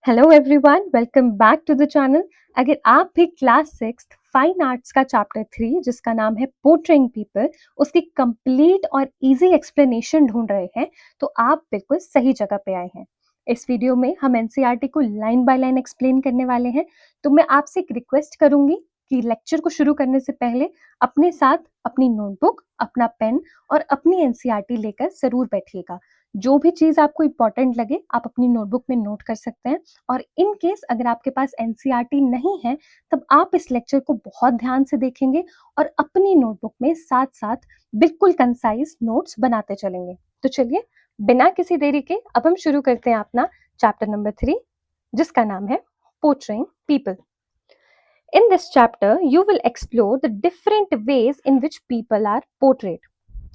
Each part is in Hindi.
Hello everyone, welcome back to the channel. अगर आप भी क्लास 6 फाइन आर्ट्स का चैप्टर 3 जिसका नाम है पोर्ट्रेइंग पीपल उसकी कंप्लीट और इजी एक्सप्लेनेशन ढूंढ रहे हैं तो आप बिल्कुल सही जगह पे आए हैं। इस वीडियो में हम एनसीईआरटी को लाइन बाय लाइन एक्सप्लेन करने वाले हैं। तो मैं आपसे एक रिक्वेस्ट करूंगी कि लेक्चर को शुरू करने से पहले अपने साथ अपनी नोटबुक, अपना पेन और अपनी एनसीईआरटी लेकर जरूर बैठिएगा। जो भी चीज आपको इम्पोर्टेंट लगे आप अपनी नोटबुक में नोट कर सकते हैं। और इन केस अगर आपके पास एनसीईआरटी नहीं है तब आप इस लेक्चर को बहुत ध्यान से देखेंगे और अपनी नोटबुक में साथ साथ बिल्कुल कंसाइज नोट्स बनाते चलेंगे। तो चलिए बिना किसी देरी के अब हम शुरू करते हैं अपना चैप्टर नंबर 3 जिसका नाम है portraying people. In this chapter, you will explore the different ways in which people are portrayed.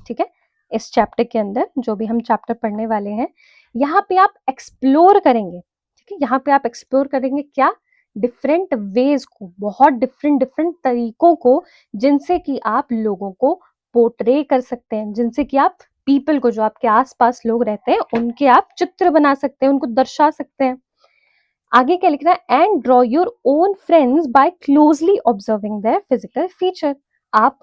ठीक है, इस चैप्टर के अंदर जो भी हम चैप्टर पढ़ने वाले हैं यहाँ पे आप एक्सप्लोर करेंगे। ठीक है, यहाँ पे आप एक्सप्लोर करेंगे क्या, डिफरेंट वेज को, बहुत डिफरेंट डिफरेंट तरीकों को जिनसे कि आप लोगों को पोर्ट्रे कर सकते हैं, जिनसे कि आप पीपल को, जो आपके आसपास लोग रहते हैं उनके आप चित्र बना सकते हैं, उनको दर्शा सकते हैं। आगे क्या लिख रहा है, and draw your own friends by closely observing their physical feature. आप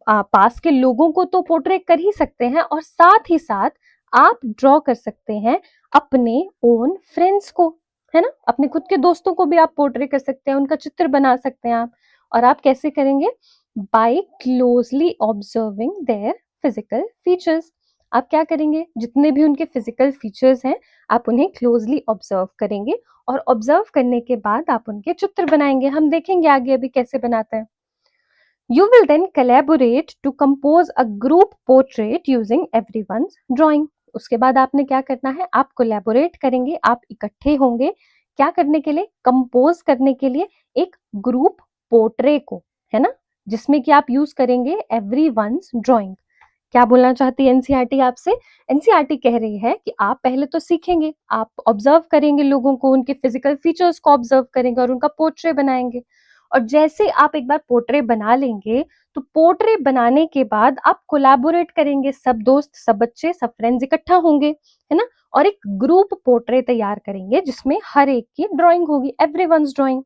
पास के लोगों को तो पोर्ट्रेट कर ही सकते हैं और साथ ही साथ आप ड्रॉ कर सकते हैं अपने ओन फ्रेंड्स को, है ना, अपने खुद के दोस्तों को भी आप पोर्ट्रेट कर सकते हैं, उनका चित्र बना सकते हैं आप। और आप कैसे करेंगे, by closely observing their physical features. आप क्या करेंगे, जितने भी उनके फिजिकल फीचर्स हैं आप उन्हें क्लोजली ऑब्जर्व करेंगे और ऑब्जर्व करने के बाद आप उनके चित्र बनाएंगे। हम देखेंगे आगे अभी कैसे बनाते हैं। You will then collaborate to compose a group portrait using everyone's drawing. उसके बाद आपने क्या करना है, आप कोलैबोरेट करेंगे, आप इकट्ठे होंगे क्या करने के लिए, कंपोज करने के लिए एक ग्रुप पोर्ट्रे को, है ना, जिसमें कि आप यूज करेंगे एवरीवन्स ड्राइंग। क्या बोलना चाहती है एनसीईआरटी आपसे, एनसीईआरटी कह रही है कि आप पहले तो सीखेंगे, आप ऑब्जर्व करेंगे लोगों को, उनके फिजिकल फीचर्स को ऑब्जर्व करेंगे और उनका पोर्ट्रे बनाएंगे। और जैसे आप एक बार पोर्ट्रे बना लेंगे तो पोर्ट्रे बनाने के बाद आप कोलैबोरेट करेंगे, सब दोस्त, सब बच्चे, सब फ्रेंड्स इकट्ठा होंगे, है ना, और एक ग्रुप पोर्ट्रे तैयार करेंगे जिसमें हर एक की ड्राइंग होगी, एवरीवन्स ड्राइंग।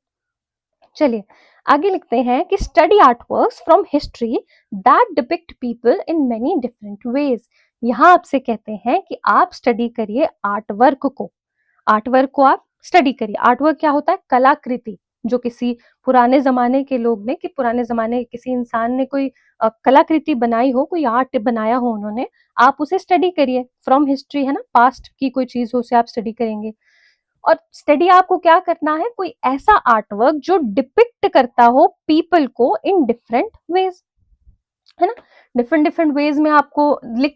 चलिए आगे लिखते हैं कि study art works from history that depict people in many different ways. यहाँ आपसे कहते हैं कि आप स्टडी करिए आर्ट वर्क को, आर्ट वर्क को आप स्टडी करिए। आर्ट वर्क क्या होता है, कलाकृति, जो किसी पुराने जमाने के लोग ने, कि पुराने जमाने किसी इंसान ने कोई कलाकृति बनाई हो, कोई आर्ट बनाया हो उन्होंने, आप उसे स्टडी करिए। फ्रॉम हिस्ट्री है ना, पास्ट की कोई चीज हो उसे आप स्टडी करेंगे। और स्टडी आपको क्या करना है, कोई ऐसा आर्ट वर्क जो डिपिक्ट करता हो पीपल को इन डिफरेंट वेज, है ना, डिफरेंट डिफरेंट वेज में आपको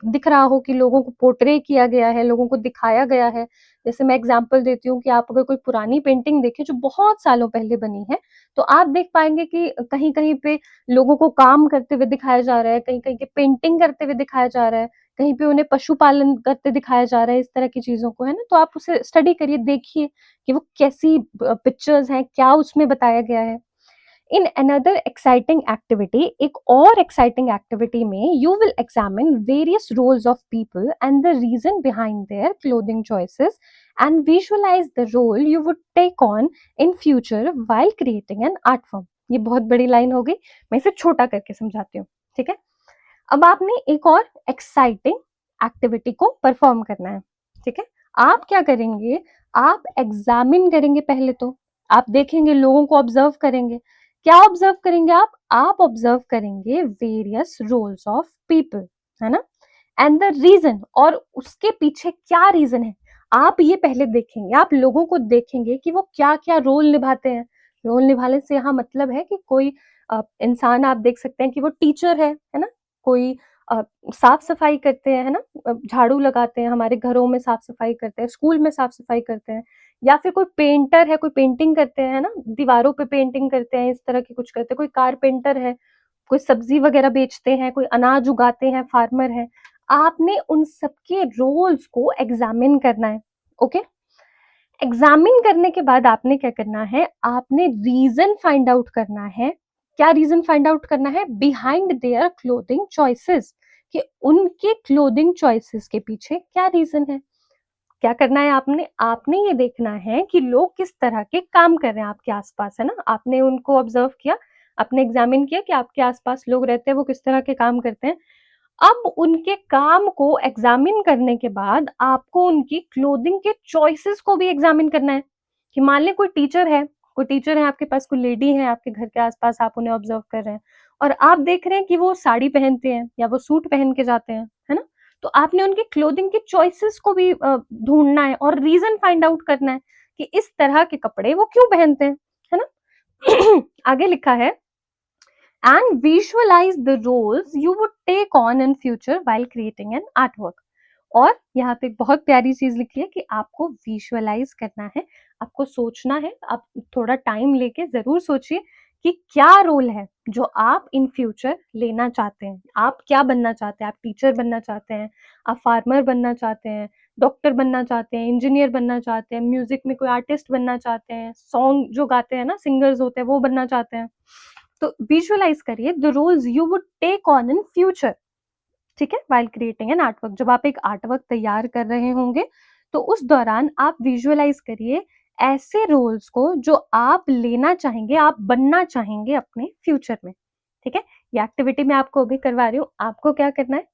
दिख रहा हो कि लोगों को पोर्ट्रे किया गया है, लोगों को दिखाया गया है। जैसे मैं एग्जांपल देती हूँ कि आप अगर कोई पुरानी पेंटिंग देखें जो बहुत सालों पहले बनी है तो आप देख पाएंगे कि कहीं कहीं पे लोगों को काम करते हुए दिखाया जा रहा है, कहीं कहीं के पेंटिंग करते हुए दिखाया जा रहा है, कहीं पे उन्हें पशुपालन करते दिखाया जा रहा है, इस तरह की चीजों को, है ना। तो आप उसे स्टडी करिए, देखिए कि वो कैसी पिक्चर्स हैं, क्या उसमें बताया गया है। इन अनदर एक्साइटिंग एक्टिविटी, एक और एक्साइटिंग एक्टिविटी में you will examine various roles of people and the reason behind their clothing choices and visualise the role you would take on in future while creating an art form. ये बहुत बड़ी लाइन हो गई, मैं इसे छोटा करके समझाती हूँ, ठीक है। अब आपने एक और एक्साइटिंग एक्टिविटी को परफॉर्म करना है, ठीक है। आप क्या करेंगे, आप एग्जामिन करेंगे, पहले तो आप देखेंगे, लोगों को ऑब्जर्व करेंगे। क्या ऑब्जर्व करेंगे आप ऑब्जर्व करेंगे वेरियस रोल्स ऑफ पीपल, है ना, एंड द रीजन, और उसके पीछे क्या रीजन है आप ये पहले देखेंगे। आप लोगों को देखेंगे कि वो क्या क्या रोल निभाते हैं। रोल निभाने से यहाँ मतलब है कि कोई इंसान आप देख सकते हैं कि वो टीचर है ना, कोई साफ सफाई करते हैं, है ना, झाड़ू लगाते हैं, हमारे घरों में साफ सफाई करते हैं, स्कूल में साफ सफाई करते हैं, या फिर कोई पेंटर है, कोई पेंटिंग करते हैं, है ना, दीवारों पे पेंटिंग करते हैं, इस तरह की कुछ करते हैं, कोई कारपेंटर है, कोई सब्जी वगैरह बेचते हैं, कोई अनाज उगाते हैं, फार्मर है। आपने उन सबके रोल्स को एग्जामिन करना है, ओके। एग्जामिन करने के बाद आपने क्या करना है, आपने रीजन फाइंड आउट करना है। क्या रीजन फाइंड आउट करना है, बिहाइंड देयर क्लोथिंग चॉइसेस, कि उनके क्लोथिंग चॉइसेस के पीछे क्या रीजन है। क्या करना है आपने? आपने ये देखना है कि लोग किस तरह के काम कर रहे हैं आपके आस-पास, है ना? आपने उनको ऑब्ज़र्व किया, आपने एग्ज़ामिन किया कि आपके आस-पास लोग रहते हैं, वो किस तरह के काम करते हैं। अब उनके काम को एग्ज़ामिन करने के बाद आपको उनकी क्लोथिंग के चॉइसेस को भी एग्ज़ामिन करना है, कि मान लें कोई टीचर है आपके पास, कोई लेडी है आपके घर के आस-पास, आप उन्हें ऑब्ज़र्व कर रहे हैं और आप देख रहे हैं कि वो साड़ी पहनते हैं या वो सूट पहन के जाते हैं, है ना? तो आपने उनकी क्लोथिंग के चॉइसेस को भी ढूँढना है और रीज़न फाइंड आउट करना है कि इस तरह के कपड़े वो क्यों पहनते हैं, है ना? आगे लिखा है and visualize the roles you would take on in future while creating an artwork. और यहाँ पे एक बहुत प्यारी चीज लिखी है कि आपको विजुअलाइज करना है, आपको सोचना है, आप थोड़ा टाइम लेके जरूर सोचिए कि क्या रोल है जो आप इन फ्यूचर लेना चाहते हैं, आप क्या बनना चाहते हैं, आप टीचर बनना चाहते हैं, आप फार्मर बनना चाहते हैं, डॉक्टर बनना चाहते हैं, इंजीनियर बनना चाहते हैं, म्यूजिक में कोई आर्टिस्ट बनना चाहते हैं, सॉन्ग जो गाते हैं ना, सिंगर्स होते हैं, वो बनना चाहते हैं। तो विजुअलाइज करिए the roles you would take on in future, ठीक है, व्हाइल क्रिएटिंग एन आर्टवर्क। जब आप एक आर्टवर्क तैयार कर रहे होंगे तो उस दौरान आप विजुअलाइज करिए ऐसे रोल्स को जो आप लेना चाहेंगे, आप बनना चाहेंगे अपने फ्यूचर में, ठीक है। ये एक्टिविटी मैं आपको अभी करवा रही हूँ। आपको क्या करना है,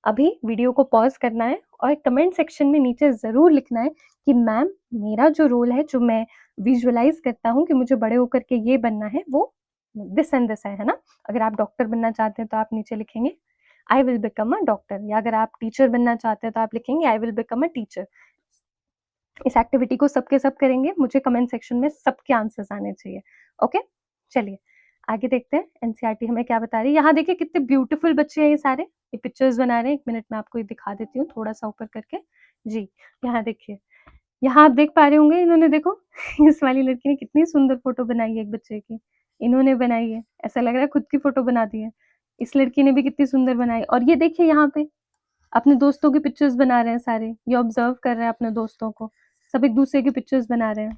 अभी वीडियो को पॉज करना है और कमेंट सेक्शन में नीचे जरूर लिखना है कि मैम मेरा जो रोल है, जो मैं विजुअलाइज करता हूँ कि मुझे बड़े होकर के ये बनना है, वो दिस एंड दिस है ना। अगर आप डॉक्टर बनना चाहते हैं तो आप नीचे लिखेंगे I will become a doctor, या अगर आप टीचर बनना चाहते हैं तो आप लिखेंगे I will become a teacher. इस एक्टिविटी को सबके सब करेंगे, मुझे कमेंट सेक्शन में सबके आंसर्स आने चाहिए। ओके, चलिए आगे देखते हैं एनसीईआरटी हमें क्या बता रही है। यहाँ देखिए कितने ब्यूटीफुल बच्चे हैं, ये सारे ये पिक्चर्स बना रहे हैं। एक मिनट में आपको ये दिखा देती हूँ थोड़ा सा ऊपर करके। जी, यहाँ देखिए, यहाँ आप देख पा रहे होंगे, इन्होंने देखो इस वाली लड़की ने कितनी सुंदर फोटो बनाई है एक बच्चे की, इन्होंने बनाई है, ऐसा लग रहा है खुद की फोटो बना दी है। इस लड़की ने भी कितनी सुंदर बनाई, और ये देखिए यहाँ पे अपने दोस्तों की पिक्चर्स बना रहे हैं सारे, ये ऑब्जर्व कर रहे हैं अपने दोस्तों को, सब एक दूसरे की पिक्चर्स बना रहे हैं।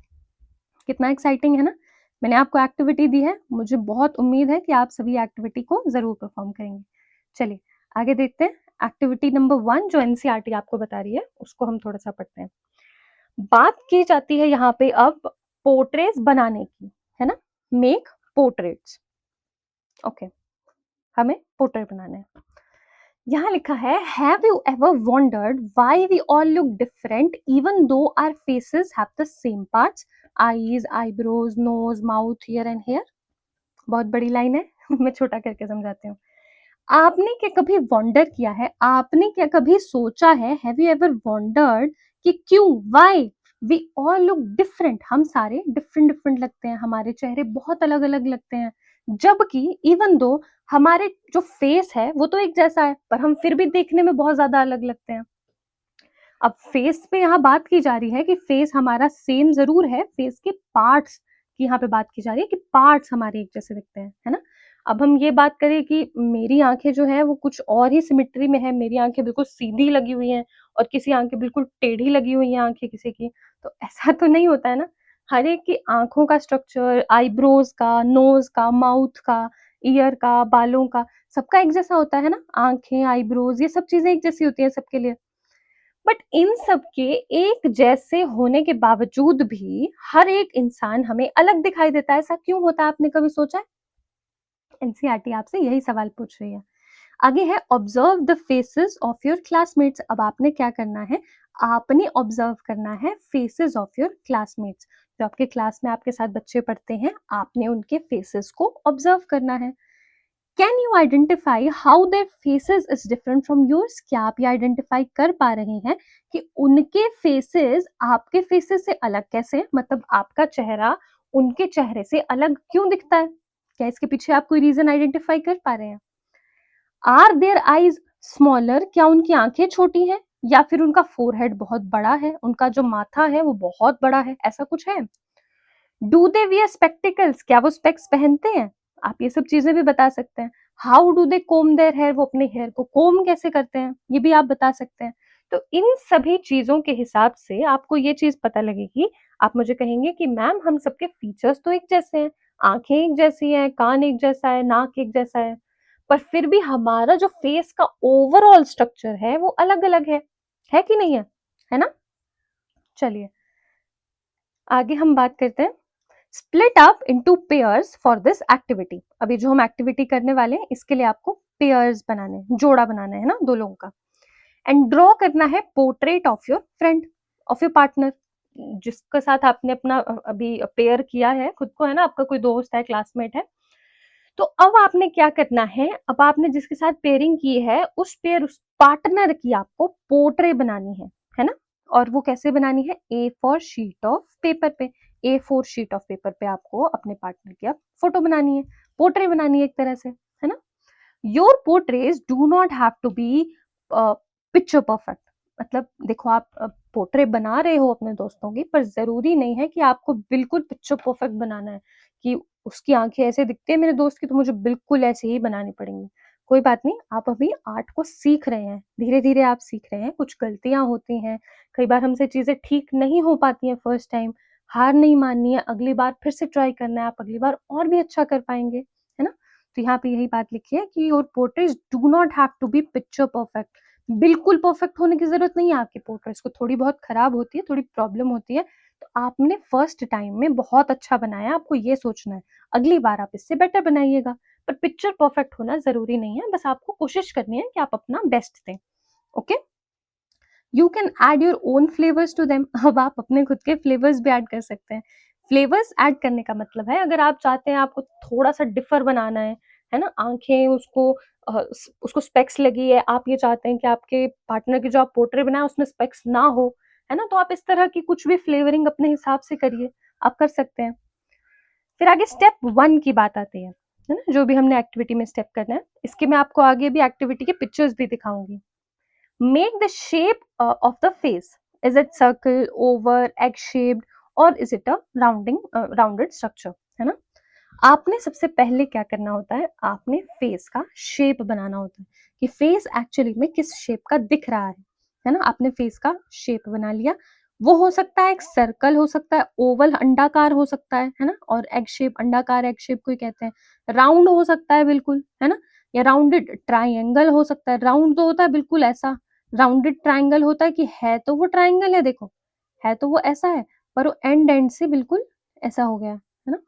कितना एक्साइटिंग है ना। मैंने आपको एक्टिविटी दी है, मुझे बहुत उम्मीद है कि आप सभी एक्टिविटी को जरूर परफॉर्म करेंगे। चलिए आगे देखते हैं। एक्टिविटी नंबर 1 जो एनसीईआरटी आपको बता रही है उसको हम थोड़ा सा पढ़ते हैं। बात की जाती है यहाँ पे अब पोर्ट्रेट्स बनाने की, है ना। मेक पोर्ट्रेट्स, ओके, हमें पोर्ट्रेट बनाना है। यहाँ लिखा है have you ever wondered why we all look different even though our faces have the same parts, eyes, eyebrows, nose, mouth, ear and hair. बहुत बड़ी लाइन है मैं छोटा करके समझाती हूँ। आपने क्या कभी वंडर किया है, आपने क्या कभी सोचा है, हैव यू एवर वंडर्ड कि क्यों, why we all look different, हम सारे डिफरेंट डिफरेंट लगते हैं, हमारे चेहरे बहुत अलग अलग लगते हैं, जबकि इवन दो हमारे जो फेस है वो तो एक जैसा है, पर हम फिर भी देखने में बहुत ज्यादा अलग लगते हैं। अब फेस पे यहाँ बात की जा रही है कि फेस हमारा सेम जरूर है, फेस के पार्ट्स की यहाँ पे बात की जा रही है कि पार्ट्स हमारे एक जैसे दिखते हैं, है ना। अब हम ये बात करें कि मेरी आंखें जो है वो कुछ और ही सिमेट्री में है, मेरी आंखें बिल्कुल सीधी लगी हुई हैं और किसी आंखें बिल्कुल टेढ़ी लगी हुई हैं आंखें किसी की, तो ऐसा तो नहीं होता है ना। हर एक की आंखों का स्ट्रक्चर, आईब्रोज का, नोज का, माउथ का, ईयर का, बालों का, सबका एक जैसा होता है ना। आंखें, आईब्रोज, ये सब चीजें एक जैसी होती है सबके लिए। बट इन सब के एक जैसे होने के बावजूद भी हर एक इंसान हमें अलग दिखाई देता है, ऐसा क्यों होता है, आपने कभी सोचा है? एनसीईआरटी आपसे यही सवाल पूछ रही है। आगे है observe the faces of your classmates. अब आपने क्या करना है, आपने ऑब्जर्व करना है फेसेस ऑफ योर क्लासमेट्स। जो आपके क्लास में आपके साथ बच्चे पढ़ते हैं, आपने उनके फेसेस को ऑब्जर्व करना है। Can you identify how their faces is different from yours. क्या आप ये आइडेंटिफाई कर पा रहे हैं कि उनके फेसेस आपके फेसेस से अलग कैसे हैं, मतलब आपका चेहरा उनके चेहरे से अलग क्यों दिखता है? क्या इसके पीछे आप कोई रीजन आइडेंटिफाई कर पा रहे हैं? आर देयर आईज स्मॉलर, क्या उनकी आंखें छोटी हैं या फिर उनका फोरहेड बहुत बड़ा है, उनका जो माथा है वो बहुत बड़ा है, ऐसा कुछ है? डू दे वियर स्पेक्टिकल्स, क्या वो स्पेक्स पहनते हैं? आप ये सब चीजें भी बता सकते हैं। How do they comb their hair, वो अपने हेयर को कोम कैसे करते हैं, ये भी आप बता सकते हैं। तो इन सभी चीजों के हिसाब से आपको ये चीज पता लगेगी। आप मुझे कहेंगे कि मैम हम सबके फीचर्स तो एक जैसे हैं, आंखें एक जैसी हैं, कान एक जैसा है, नाक एक जैसा पर फिर भी हमारा जो फेस का ओवरऑल स्ट्रक्चर है वो अलग अलग है कि नहीं है, है ना। चलिए आगे हम बात करते हैं split up into pairs for this activity. अभी जो हम एक्टिविटी करने वाले हैं इसके लिए आपको पेयर्स बनाने हैं, जोड़ा बनाना है ना 2 लोगों का। एंड ड्रॉ करना है portrait of your friend, of your partner, जिसके साथ आपने अपना अभी पेयर किया है खुद को, है ना, आपका कोई दोस्त है, क्लासमेट है। तो अब आपने क्या करना है, अब आपने जिसके साथ पेयरिंग की है उस पार्टनर की आपको पोर्ट्रेट बनानी है ना। और वो कैसे बनानी है, ए फोर शीट ऑफ पेपर पे, A4 शीट ऑफ पेपर पे आपको अपने पार्टनर की आप फोटो बनानी है, पोर्ट्रेट बनानी है एक तरह से, है ना। Your portraits do not have to be picture perfect. मतलब देखो आप पोर्ट्रेट बना रहे हो अपने दोस्तों की, पर जरूरी नहीं है कि आपको बिल्कुल पिक्चर परफेक्ट बनाना है कि उसकी आंखें ऐसे दिखती है मेरे दोस्त की तो मुझे बिल्कुल ऐसे ही बनानी पड़ेंगी। कोई बात नहीं, आप अभी आर्ट को सीख रहे हैं, धीरे धीरे आप सीख रहे हैं, कुछ गलतियां होती हैं, कई बार हमसे चीजें ठीक नहीं हो पाती हैं फर्स्ट टाइम। हार नहीं माननी है, अगली बार फिर से ट्राई करना है, आप अगली बार और भी अच्छा कर पाएंगे, है ना। तो यहाँ पे यही बात लिखी है कि your portraits do not have to be picture perfect. बिल्कुल परफेक्ट होने की जरूरत नहीं है आपके पोर्ट्रेट्स को, थोड़ी बहुत खराब होती है, थोड़ी प्रॉब्लम होती है, तो आपने फर्स्ट टाइम में बहुत अच्छा बनाया, आपको ये सोचना है अगली बार आप इससे बेटर बनाइएगा। पर पिक्चर परफेक्ट होना जरूरी नहीं है, बस आपको कोशिश करनी है कि आप अपना बेस्ट दें। Okay, you can add your own flavours to them. अब आप अपने खुद के फ्लेवर्स भी ऐड कर सकते हैं। फ्लेवर्स ऐड करने का मतलब है, अगर आप चाहते हैं आपको थोड़ा सा डिफर बनाना है ना, आंखें उसको उसको स्पेक्स लगी है, आप ये चाहते हैं कि आपके पार्टनर की जो आप पोर्ट्रेट बनाए उसमें स्पेक्स ना हो, है ना, तो आप इस तरह की कुछ भी फ्लेवरिंग अपने हिसाब से करिए, आप कर सकते हैं। फिर आगे स्टेप 1 की बात आती है ना, जो भी हमने एक्टिविटी में स्टेप करना है, इसके मैं आपको आगे भी एक्टिविटी के पिक्चर्स भी दिखाऊंगी। Make the shape of the face. Is it circle, oval, egg shaped, or is it a rounded structure? है ना। आपने सबसे पहले क्या करना होता है, आपने फेस का शेप बनाना होता है कि फेस एक्चुअली में किस शेप का दिख रहा है ना। आपने फेस का शेप बना लिया, वो हो सकता है एक सर्कल, हो सकता है ओवल अंडाकार हो सकता है ना, और एग शेप, अंडाकार एग शेप को ही कहते हैं। राउंड हो सकता है बिल्कुल, है ना, या राउंडेड ट्राइंगल हो सकता है। राउंड तो होता है बिल्कुल ऐसा, राउंडेड ट्राइंगल होता है कि है तो वो ट्राइंगल है, देखो है तो वो ऐसा है, पर वो एंड एंड से बिल्कुल ऐसा हो गया है ना,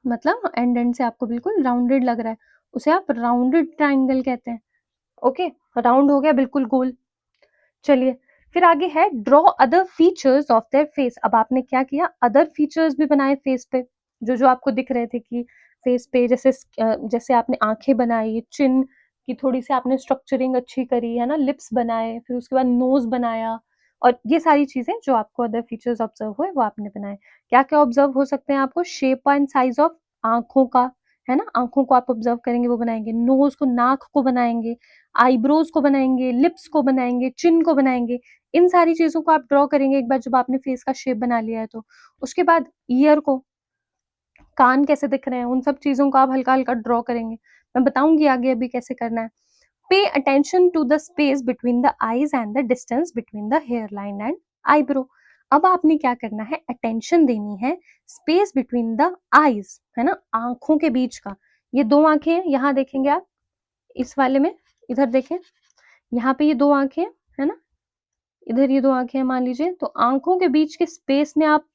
मतलब एंड एंड से आपको बिल्कुल राउंडेड लग रहा है, उसे आप राउंडेड ट्राइंगल कहते हैं। ओके, राउंड हो गया बिल्कुल गोल। चलिए फिर आगे है draw other features of their face. अब आपने क्या किया, अदर फीचर्स भी बनाए फेस पे, जो जो आपको दिख रहे थे कि फेस पे, जैसे जैसे आपने आंखें बनाई, चिन की थोड़ी सी आपने स्ट्रक्चरिंग अच्छी करी है ना, लिप्स बनाए, फिर उसके बाद नोज बनाया, और ये सारी चीजें जो आपको अदर फीचर्स ऑब्जर्व हुए वो आपने बनाए। क्या क्या ऑब्जर्व हो सकते हैं आपको, शेप एंड साइज ऑफ आंखों का, है ना, आंखों को आप ऑब्जर्व करेंगे वो बनाएंगे, नोज को, नाक को बनाएंगे, आईब्रोज को बनाएंगे, लिप्स को बनाएंगे, चिन को बनाएंगे। इन सारी चीजों को आप ड्रॉ करेंगे एक बार जब आपने फेस का शेप बना लिया है तो। उसके बाद ईयर को, कान कैसे दिख रहे हैं, उन सब चीजों को आप हल्का हल्का ड्रॉ करेंगे। मैं बताऊंगी आगे अभी कैसे करना है। Pay attention to the space between the eyes and the distance between the hair line and eyebrow. अब आपने क्या करना है, अटेंशन देनी है स्पेस बिटवीन द आईज, है ना, आंखों के बीच का। ये दो आंखें हैं, यहाँ देखेंगे आप, इस वाले में इधर देखें, यहाँ पे ये दो आंखें है ना, इधर ये दो आंखें हैं मान लीजिए, तो आंखों के बीच के स्पेस में आप,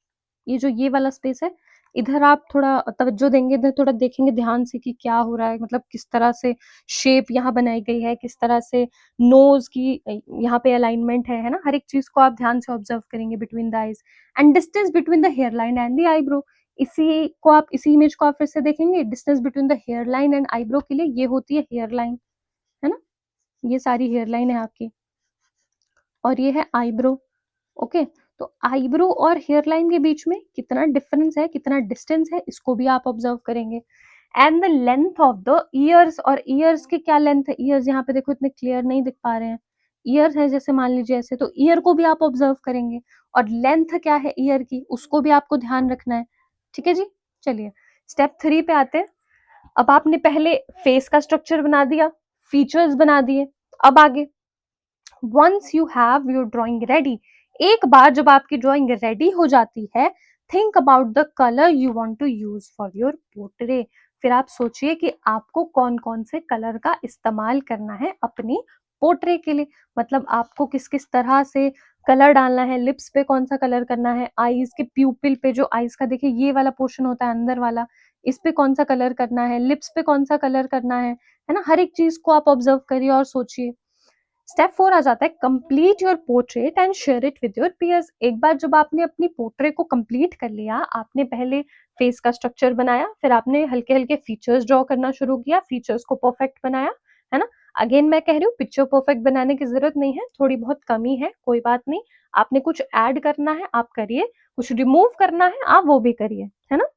ये जो ये वाला स्पेस है, इधर आप थोड़ा तवज्जो देंगे, इधर थोड़ा देखेंगे ध्यान से कि क्या हो रहा है, मतलब किस तरह से शेप यहाँ बनाई गई है, किस तरह से नोज की यहाँ पे अलाइनमेंट है ना, हर एक चीज को आप ध्यान से ऑब्जर्व करेंगे between the eyes and distance between the hair line and the eyebrow. इसी इमेज को आप फिर से देखेंगे, distance between the hair line and eyebrow के लिए ये होती है हेयर लाइन, है ना, ये सारी हेयर लाइन है आपकी, और ये है आईब्रो। ओके, तो आईब्रो और हेयर लाइन के बीच में कितना डिफरेंस है, कितना डिस्टेंस है, इसको भी आप ऑब्जर्व करेंगे। And the length of the years, और ईयर्स के क्या लेंथ है, ईयर्स यहाँ पे देखो इतने क्लियर नहीं दिख पा रहे हैं, ईयर है जैसे मान लीजिए ऐसे, तो ईयर को भी आप ऑब्जर्व करेंगे, और लेंथ क्या है ईयर की उसको भी आपको ध्यान रखना है। ठीक है जी, चलिए स्टेप 3 पे आते हैं। अब आपने पहले फेस का स्ट्रक्चर बना दिया, फीचर्स बना दिए, अब आगे once you have your drawing ready, एक बार जब आपकी ड्राइंग रेडी हो जाती है, think about the colour you want to use for your portrait. फिर आप सोचिए कि आपको कौन कौन से कलर का इस्तेमाल करना है अपनी पोर्ट्रेट के लिए, मतलब आपको किस किस तरह से कलर डालना है, लिप्स पे कौन-सा कलर करना है, आईज़ के प्यूपिल पे जो आईज़ का देखिए ये वाला पोर्शन होता है अंदर वाला, इस पे कौन-सा कलर करना है, लिप्स पे कौन-सा कलर करना है ना? हर एक चीज़ को आप ऑब्ज़र्व करिए और सोचिए। स्टेप 4 आ जाता है complete your portrait and share it with your peers. एक बार जब आपने अपनी पोर्ट्रेट को कंप्लीट कर लिया, आपने पहले फेस का स्ट्रक्चर बनाया, फिर आपने हल्के-हल्के फीचर्स ड्रॉ करना शुरू किया, फीचर्स को परफेक्ट बनाया, है ना? अगेन मैं कह रही हूँ पिक्चर परफेक्ट बनाने की ज़रूरत नहीं है, थोड़ी बहुत कमी है, कोई बात नहीं। आपने कुछ ऐड करना है, आप करिए, कुछ रिमूव करना है, आप वो भी करिए, है ना?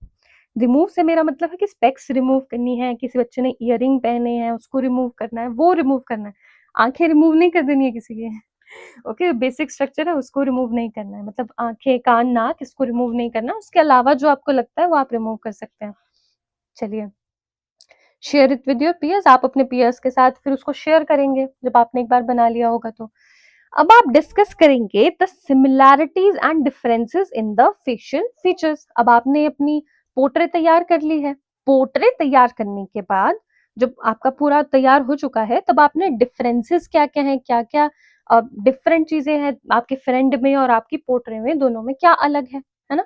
रिमूव से मेरा मतलब है कि स्पेक्स रिमूव करनी है, किसी बच्चे ने इयररिंग पहने हैं, उसको रिमूव करना है, वो रिमूव करना है। आँखें रिमूव नहीं कर देनी है किसी की। ओके, बेसिक स्ट्रक्चर है उसको रिमूव नहीं करना है। मतलब आँखें, कान, नाक इसको रिमूव नहीं करना, उसके अलावा जो आपको लगता है वो आप रिमूव कर सकते हैं। चलिए, share it with your peers, आप अपने पीयर्स के साथ फिर उसको शेयर करेंगे, जब आपने एक बार बना लिया होगा तो। अब आप डिस्कस करेंगे the similarities and differences in the facial features. अब आपने अपनी पोर्ट्रेट तैयार कर ली है। पोर्ट्रेट तैयार करने के बाद जब आपका पूरा तैयार हो चुका है, तब आपने डिफरेंसेस क्या-क्या हैं, क्या-क्या डिफरेंट चीजें हैं आपके फ्रेंड में और आपकी पोर्ट्रेट में, दोनों में क्या अलग है ना?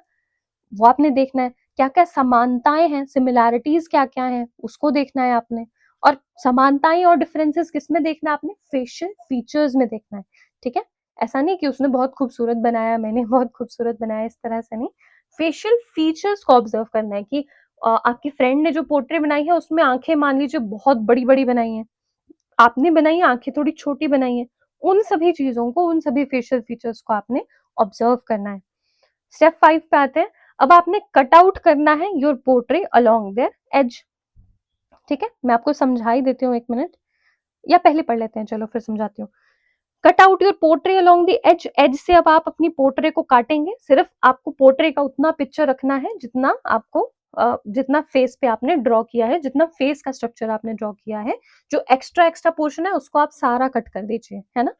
वो आपने देखना है। क्या-क्या समानताएं हैं, सिमिलैरिटीज क्या-क्या हैं, उसको देखना है आपने। और समानताएं और डिफरेंसेस किसमें देखना है आपने? फेशियल फीचर्स में देखना है। ठीक है? ऐसा नहीं कि उसने बहुत खूबसूरत बनाया, मैंने बहुत खूबसूरत बनाया, इस तरह से नहीं। फेशियल फीचर्स को ऑब्जर्व करना है कि आपकी फ्रेंड ने जो पोर्ट्रेट बनाई है उसमें आंखें मान लीजिए बहुत बड़ी-बड़ी बनाई हैं। आपने बनाई आंखें थोड़ी छोटी बनाई हैं। उन सभी चीजों को, उन सभी फेशियल फीचर्स को आपने ऑब्जर्व करना है। स्टेप 5 पे आते हैं। अब आपने कट आउट करना है your portrait along their edge. ठीक है, मैं आपको समझा ही देती हूँ, 1 मिनट, या पहले पढ़ लेते हैं, चलो फिर समझाती हूँ। Cut out your portrait along the edge. Edge से अब आप अपनी पोर्ट्रेट को काटेंगे। सिर्फ आपको पोर्ट्रेट का उतना पिक्चर रखना है जितना आपको जितना फेस पे आपने ड्रॉ किया है, जितना फेस का स्ट्रक्चर आपने ड्रॉ किया है। जो एक्स्ट्रा एक्स्ट्रा पोर्शन है उसको आप सारा कट कर दीजिए, है ना?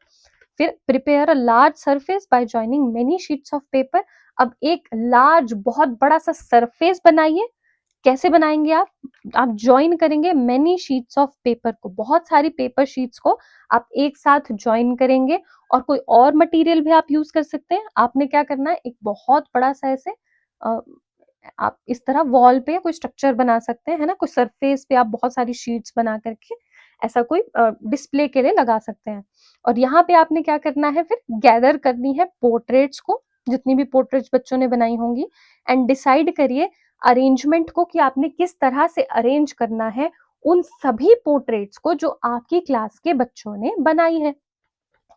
फिर prepare a large surface by joining many sheets of paper. अब एक लार्ज बहुत बड़ा सा सरफेस बनाइए। कैसे बनाएंगे आप? आप जॉइन करेंगे मेनी शीट्स ऑफ पेपर को, बहुत सारी पेपर शीट्स को आप एक साथ जॉइन करेंगे। और कोई और मटेरियल भी आप यूज कर सकते हैं। आपने क्या करना है, एक बहुत बड़ा सा ऐसे आप इस तरह वॉल पे कोई स्ट्रक्चर बना सकते हैं, है ना? कोई सरफेस पे आप बहुत सारी शीट्स बना करके ऐसा कोई डिस्प्ले के लिए लगा सकते हैं। और यहाँ पे आपने क्या करना है, फिर गैदर करनी है पोर्ट्रेट्स को, जितनी भी पोर्ट्रेट्स बच्चों ने बनाई होंगी, एंड डिसाइड करिए अरेंजमेंट को कि आपने किस तरह से अरेंज करना है उन सभी पोर्ट्रेट्स को जो आपकी क्लास के बच्चों ने बनाई है।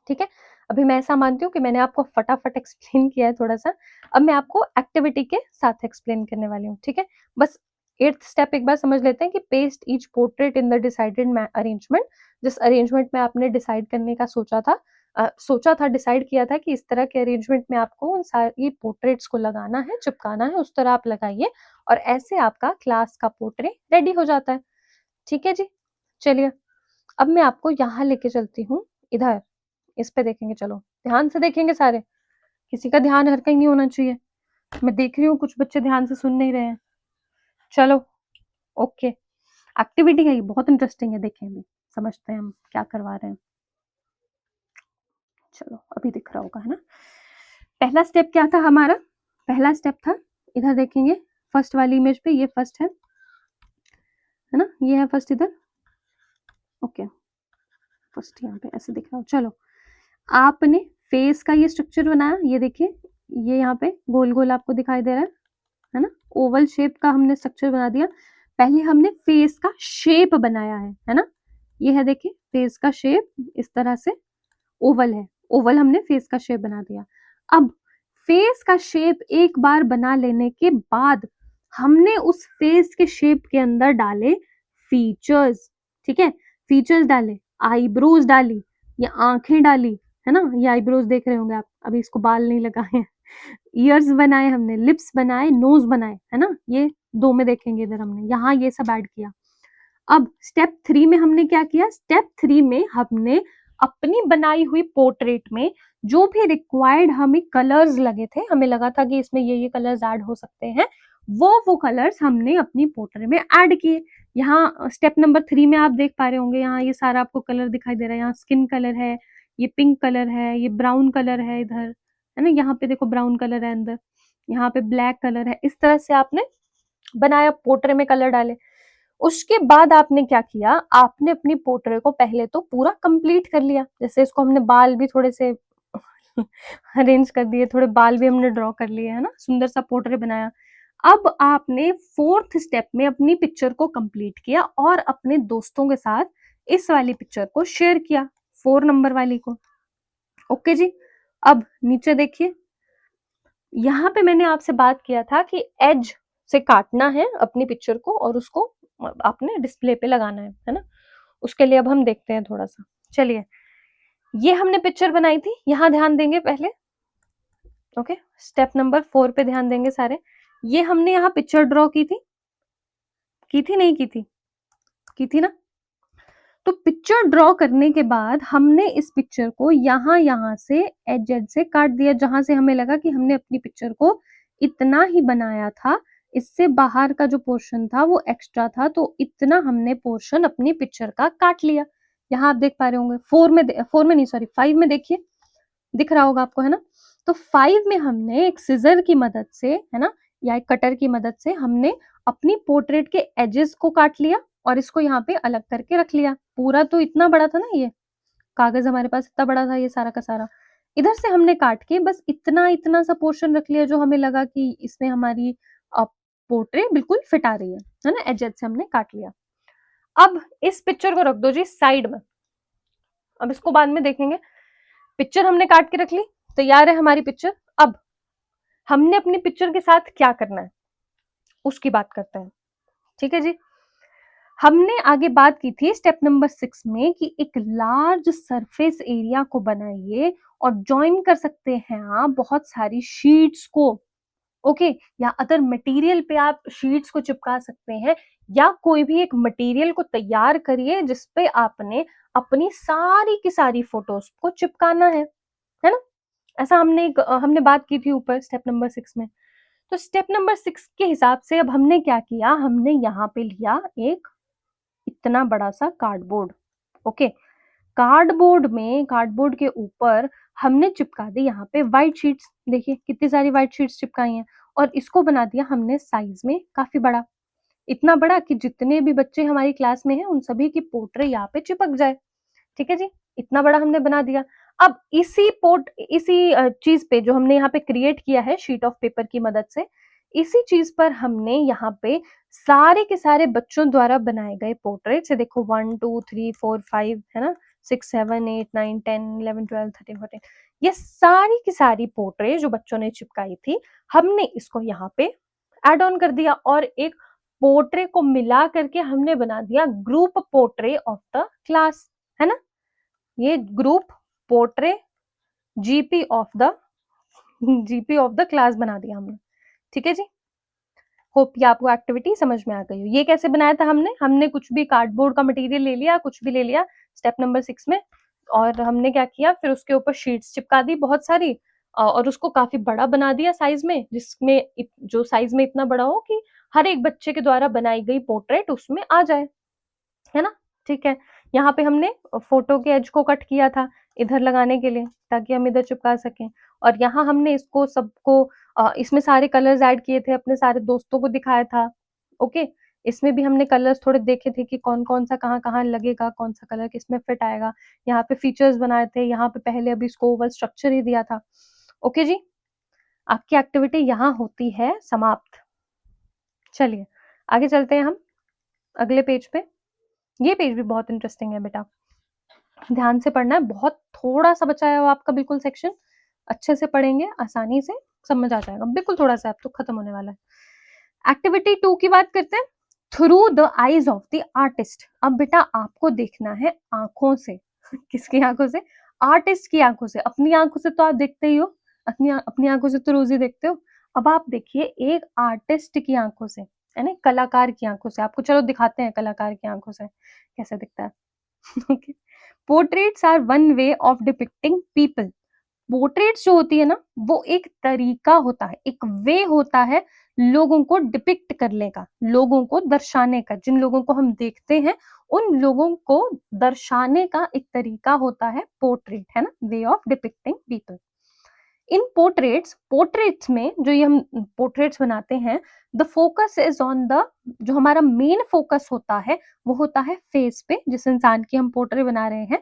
ठीक है? अभी मैं ऐसा मानती हूँ कि मैंने आपको फटाफट एक्सप्लेन किया है थोड़ा-सा। अब मैं आपको एक्टिविटी के साथ एक्सप्लेन करने वाली हूँ, ठीक है? बस 8th स्टेप एक बार समझ लेते हैं कि paste each portrait in the decided arrangement. जिस अरेंजमेंट में आपने डिसाइड करने का सोचा था, डिसाइड किया था कि इस तरह के अरेंजमेंट में आपको उन सारी पोर्ट्रेट्स को लगाना है, चिपकाना है, उस तरह आप लगाइए और ऐसे आपका क्लास का पोर्ट्रेट रेडी हो जाता है। ठीक है जी? चलिए, अब मैं आपको यहाँ लेके चलती हूँ, इधर। इस पे देखेंगे, चलो ध्यान से देखेंगे सारे। किसी का ध्यान हर कहीं नहीं होना चाहिए। मैं देख रही हूँ कुछ बच्चे ध्यान से सुन नहीं रहे हैं। चलो, ओके। एक्टिविटी है ये, बहुत इंटरेस्टिंग है, देखें अभी समझते हैं हम क्या करवा रहे हैं। चलो, अभी दिख रहा होगा, है ना? पहला स्टेप क्या था हमारा? पहला स्टेप था, इधर देखेंगे, फर्स्ट वाली इमेज पे, ये फर्स्ट है ना? ये है फर्स्ट इधर, ओके। फर्स्ट यहाँ पे ऐसे दिख रहा हो। चलो, आपने फेस का ये स्ट्रक्चर बनाया, ये देखिए, ये यहाँ पे गोल गोल आपको दिखाई दे रहा है ना? ओवल शेप का हमने स्ट्रक्चर बना दिया। पहले हमने फेस का शेप बनाया है ना? ये है, देखिए फेस का शेप इस तरह से ओवल है। ओवल हमने फेस का शेप बना दिया। अब फेस का शेप एक बार बना लेने के बाद हमने उस फेस के शेप के अंदर डाले फीचर्स। ठीक है? फीचर्स डाले, आईब्रोज डाली, या आंखें डाली, है ना? ये आईब्रोज देख रहे होंगे आप, अभी इसको बाल नहीं लगाए हैं। ईयर्स बनाए हमने, लिप्स बनाए, नोज बनाए, है ना? ये 2 में देखेंगे, इधर हमने यहाँ ये सब ऐड किया। अब स्टेप 3 में हमने क्या किया? स्टेप 3 में हमने अपनी बनाई हुई पोर्ट्रेट में जो भी रिक्वायर्ड हमें कलर्स लगे थे, हमें लगा था कि इसमें ये कलर्स ऐड हो सकते हैं, वो कलर्स हमने अपनी पोर्ट्रेट में ऐड किए। यहाँ स्टेप नंबर 3 में आप देख पा रहे होंगे, यहाँ ये सारा आपको कलर दिखाई दे रहा है। यहाँ स्किन कलर है, ये पिंक कलर है, ये ब्राउन कलर है इधर, है ना? यहाँ पे देखो ब्राउन कलर है अंदर, यहाँ पे ब्लैक कलर है। इस तरह से आपने बनाया, पोर्ट्रे में कलर डाले। उसके बाद आपने क्या किया, आपने अपनी पोर्ट्रे को पहले तो पूरा कंप्लीट कर लिया। जैसे इसको हमने बाल भी थोड़े से अरेंज कर दिए, थोड़े बाल भी हमने ड्रॉ कर लिए, है ना? सुंदर सा पोर्ट्रे बनाया। अब आपने 4th स्टेप में अपनी पिक्चर को कंप्लीट किया और अपने दोस्तों के साथ इस वाली पिक्चर को शेयर किया, 4 नंबर वाली को। ओके जी। अब नीचे देखिए, यहाँ पे मैंने आपसे बात किया था कि एज से काटना है अपनी पिक्चर को और उसको आपने डिस्प्ले पे लगाना है ना? उसके लिए अब हम देखते हैं थोड़ा सा। चलिए, ये हमने पिक्चर बनाई थी, यहाँ ध्यान देंगे पहले। ओके, स्टेप नंबर 4 पे ध्यान देंगे सारे। ये हमने यहाँ पिक्चर ड्रॉ की थी, नहीं की थी? की थी ना? तो पिक्चर ड्रॉ करने के बाद हमने इस पिक्चर को यहाँ से एज एज से काट दिया, जहां से हमें लगा कि हमने अपनी पिक्चर को इतना ही बनाया था, इससे बाहर का जो पोर्शन था वो एक्स्ट्रा था, तो इतना हमने पोर्शन अपनी पिक्चर का काट लिया। यहाँ आप देख पा रहे होंगे, 4 में नहीं, सॉरी 5 में देखिए, दिख रहा होगा आपको, है ना? तो 5 में हमने एक सिजर की मदद से, है ना, या एक कटर की मदद से हमने अपनी पोर्ट्रेट के एजेस को काट लिया और इसको यहाँ पे अलग करके रख लिया। पूरा तो इतना बड़ा था ना, ये कागज हमारे पास इतना बड़ा था, ये सारा का सारा इधर से हमने काट के बस इतना इतना सा पोर्शन रख लिया जो हमें लगा कि इसमें हमारी पोर्ट्रेट बिल्कुल फिट आ रही है ना? एज से हमने काट लिया। अब इस पिक्चर को रख दो जी साइड में, अब इसको बाद में देखेंगे। पिक्चर हमने काट के रख ली, तैयार है हमारी पिक्चर। अब हमने अपनी पिक्चर के साथ क्या करना है उसकी बात करते हैं, ठीक है जी। हमने आगे बात की थी स्टेप नंबर 6 में कि एक लार्ज सरफेस एरिया को बनाइए और ज्वाइन कर सकते हैं आप बहुत सारी शीट्स को। ओके, या अदर मटेरियल पे आप शीट्स को चिपका सकते हैं, या कोई भी एक मटेरियल को तैयार करिए जिसपे आपने अपनी सारी की सारी फोटोज को चिपकाना है ना? ऐसा हमने बात की थी ऊपर स्टेप नंबर 6 में। तो स्टेप नंबर 6 के हिसाब से अब हमने क्या किया, हमने यहाँ पे लिया एक इतना बड़ा सा कार्डबोर्ड। ओके, कार्डबोर्ड के ऊपर हमने चिपका दी यहाँ पे व्हाइट शीट्स। देखिए कितनी सारी व्हाइट शीट्स चिपकाई हैं और इसको बना दिया हमने साइज में काफी बड़ा, इतना बड़ा कि जितने भी बच्चे हमारी क्लास में हैं उन सभी की पोर्ट्रेट यहाँ पे चिपक जाए। ठीक है जी, इतना बड़ा हमने बना दिया। अब इसी चीज पे जो हमने यहाँ पे क्रिएट किया है शीट ऑफ पेपर की मदद से, इसी चीज पर हमने यहाँ पे सारे के सारे बच्चों द्वारा बनाए गए पोर्ट्रेट से, देखो 1 2 3 4 5 है ना, 6 7 8 9 10 11 12 13 14, ये सारी की सारी पोर्ट्रेट जो बच्चों ने चिपकाई थी, हमने इसको यहाँ पे एड ऑन कर दिया और एक पोर्ट्रेट को मिला करके हमने बना दिया group portrait of the class, है ना? ये group portrait GP of the class बना दिया हमने। ठीक है जी, होप ये आपको एक्टिविटी समझ में आ गई हो। ये कैसे बनाया था हमने कुछ भी कार्डबोर्ड का मटेरियल ले लिया, कुछ भी ले लिया स्टेप नंबर 6 में, और हमने क्या किया, फिर उसके ऊपर शीट्स चिपका दी बहुत सारी और उसको काफी बड़ा बना दिया साइज में, जिसमें जो साइज में इतना बड़ा हो कि हर एक बच्चे के द्वारा बनाई गई पोर्ट्रेट उसमें आ जाए, है ना? ठीक है, यहाँ पे हमने फोटो के एज को कट किया था इधर लगाने के लिए ताकि हम इधर चिपका सकें, और यहाँ हमने इसको सबको इसमें सारे कलर्स ऐड किए थे, अपने सारे दोस्तों को दिखाया था। ओके, इसमें भी हमने कलर्स थोड़े देखे थे कि कौन कौन सा कहाँ कहाँ लगेगा, कौन सा कलर किसमें फिट आएगा। यहाँ पे फीचर्स बनाए थे, यहाँ पे पहले अभी इसको ओवल स्ट्रक्चर ही दिया था। ओके जी, आपकी एक्टिविटी यहाँ होती है समाप्त। चलिए आगे चलते हैं हम अगले पेज पे। ये पेज भी बहुत इंटरेस्टिंग है बेटा, ध्यान से पढ़ना है, बहुत थोड़ा सा बचा है वो आपका बिल्कुल सेक्शन, अच्छे से पढ़ेंगे आसानी से समझ आ जाएगा, बिल्कुल थोड़ा सा अब तो खत्म होने वाला है। एक्टिविटी 2 की बात करते हैं, through the eyes of the artist. अब बेटा आपको देखना है आंखों से किसकी आंखों से? आर्टिस्ट की आंखों से। अपनी आंखों से तो आप देखते ही हो, अपनी आंखों से तो रोज ही देखते हो। अब आप देखिए एक आर्टिस्ट की आंखों से, यानी कलाकार की आंखों से। आपको चलो दिखाते हैं कलाकार की आंखों से कैसे दिखता है। Okay, portraits are one way of depicting people, portraits जो होती है ना, वो एक तरीका होता है, एक वे होता है लोगों को डिपिक्ट करने का, लोगों को दर्शाने का। जिन लोगों को हम देखते हैं उन लोगों को दर्शाने का एक तरीका होता है पोर्ट्रेट, है ना, way of depicting people. In portraits में जो ये हम पोर्ट्रेट्स बनाते हैं, the focus is on the, जो हमारा मेन फोकस होता है वो होता है फेस पे। जिस इंसान की हम पोर्ट्रेट बना रहे हैं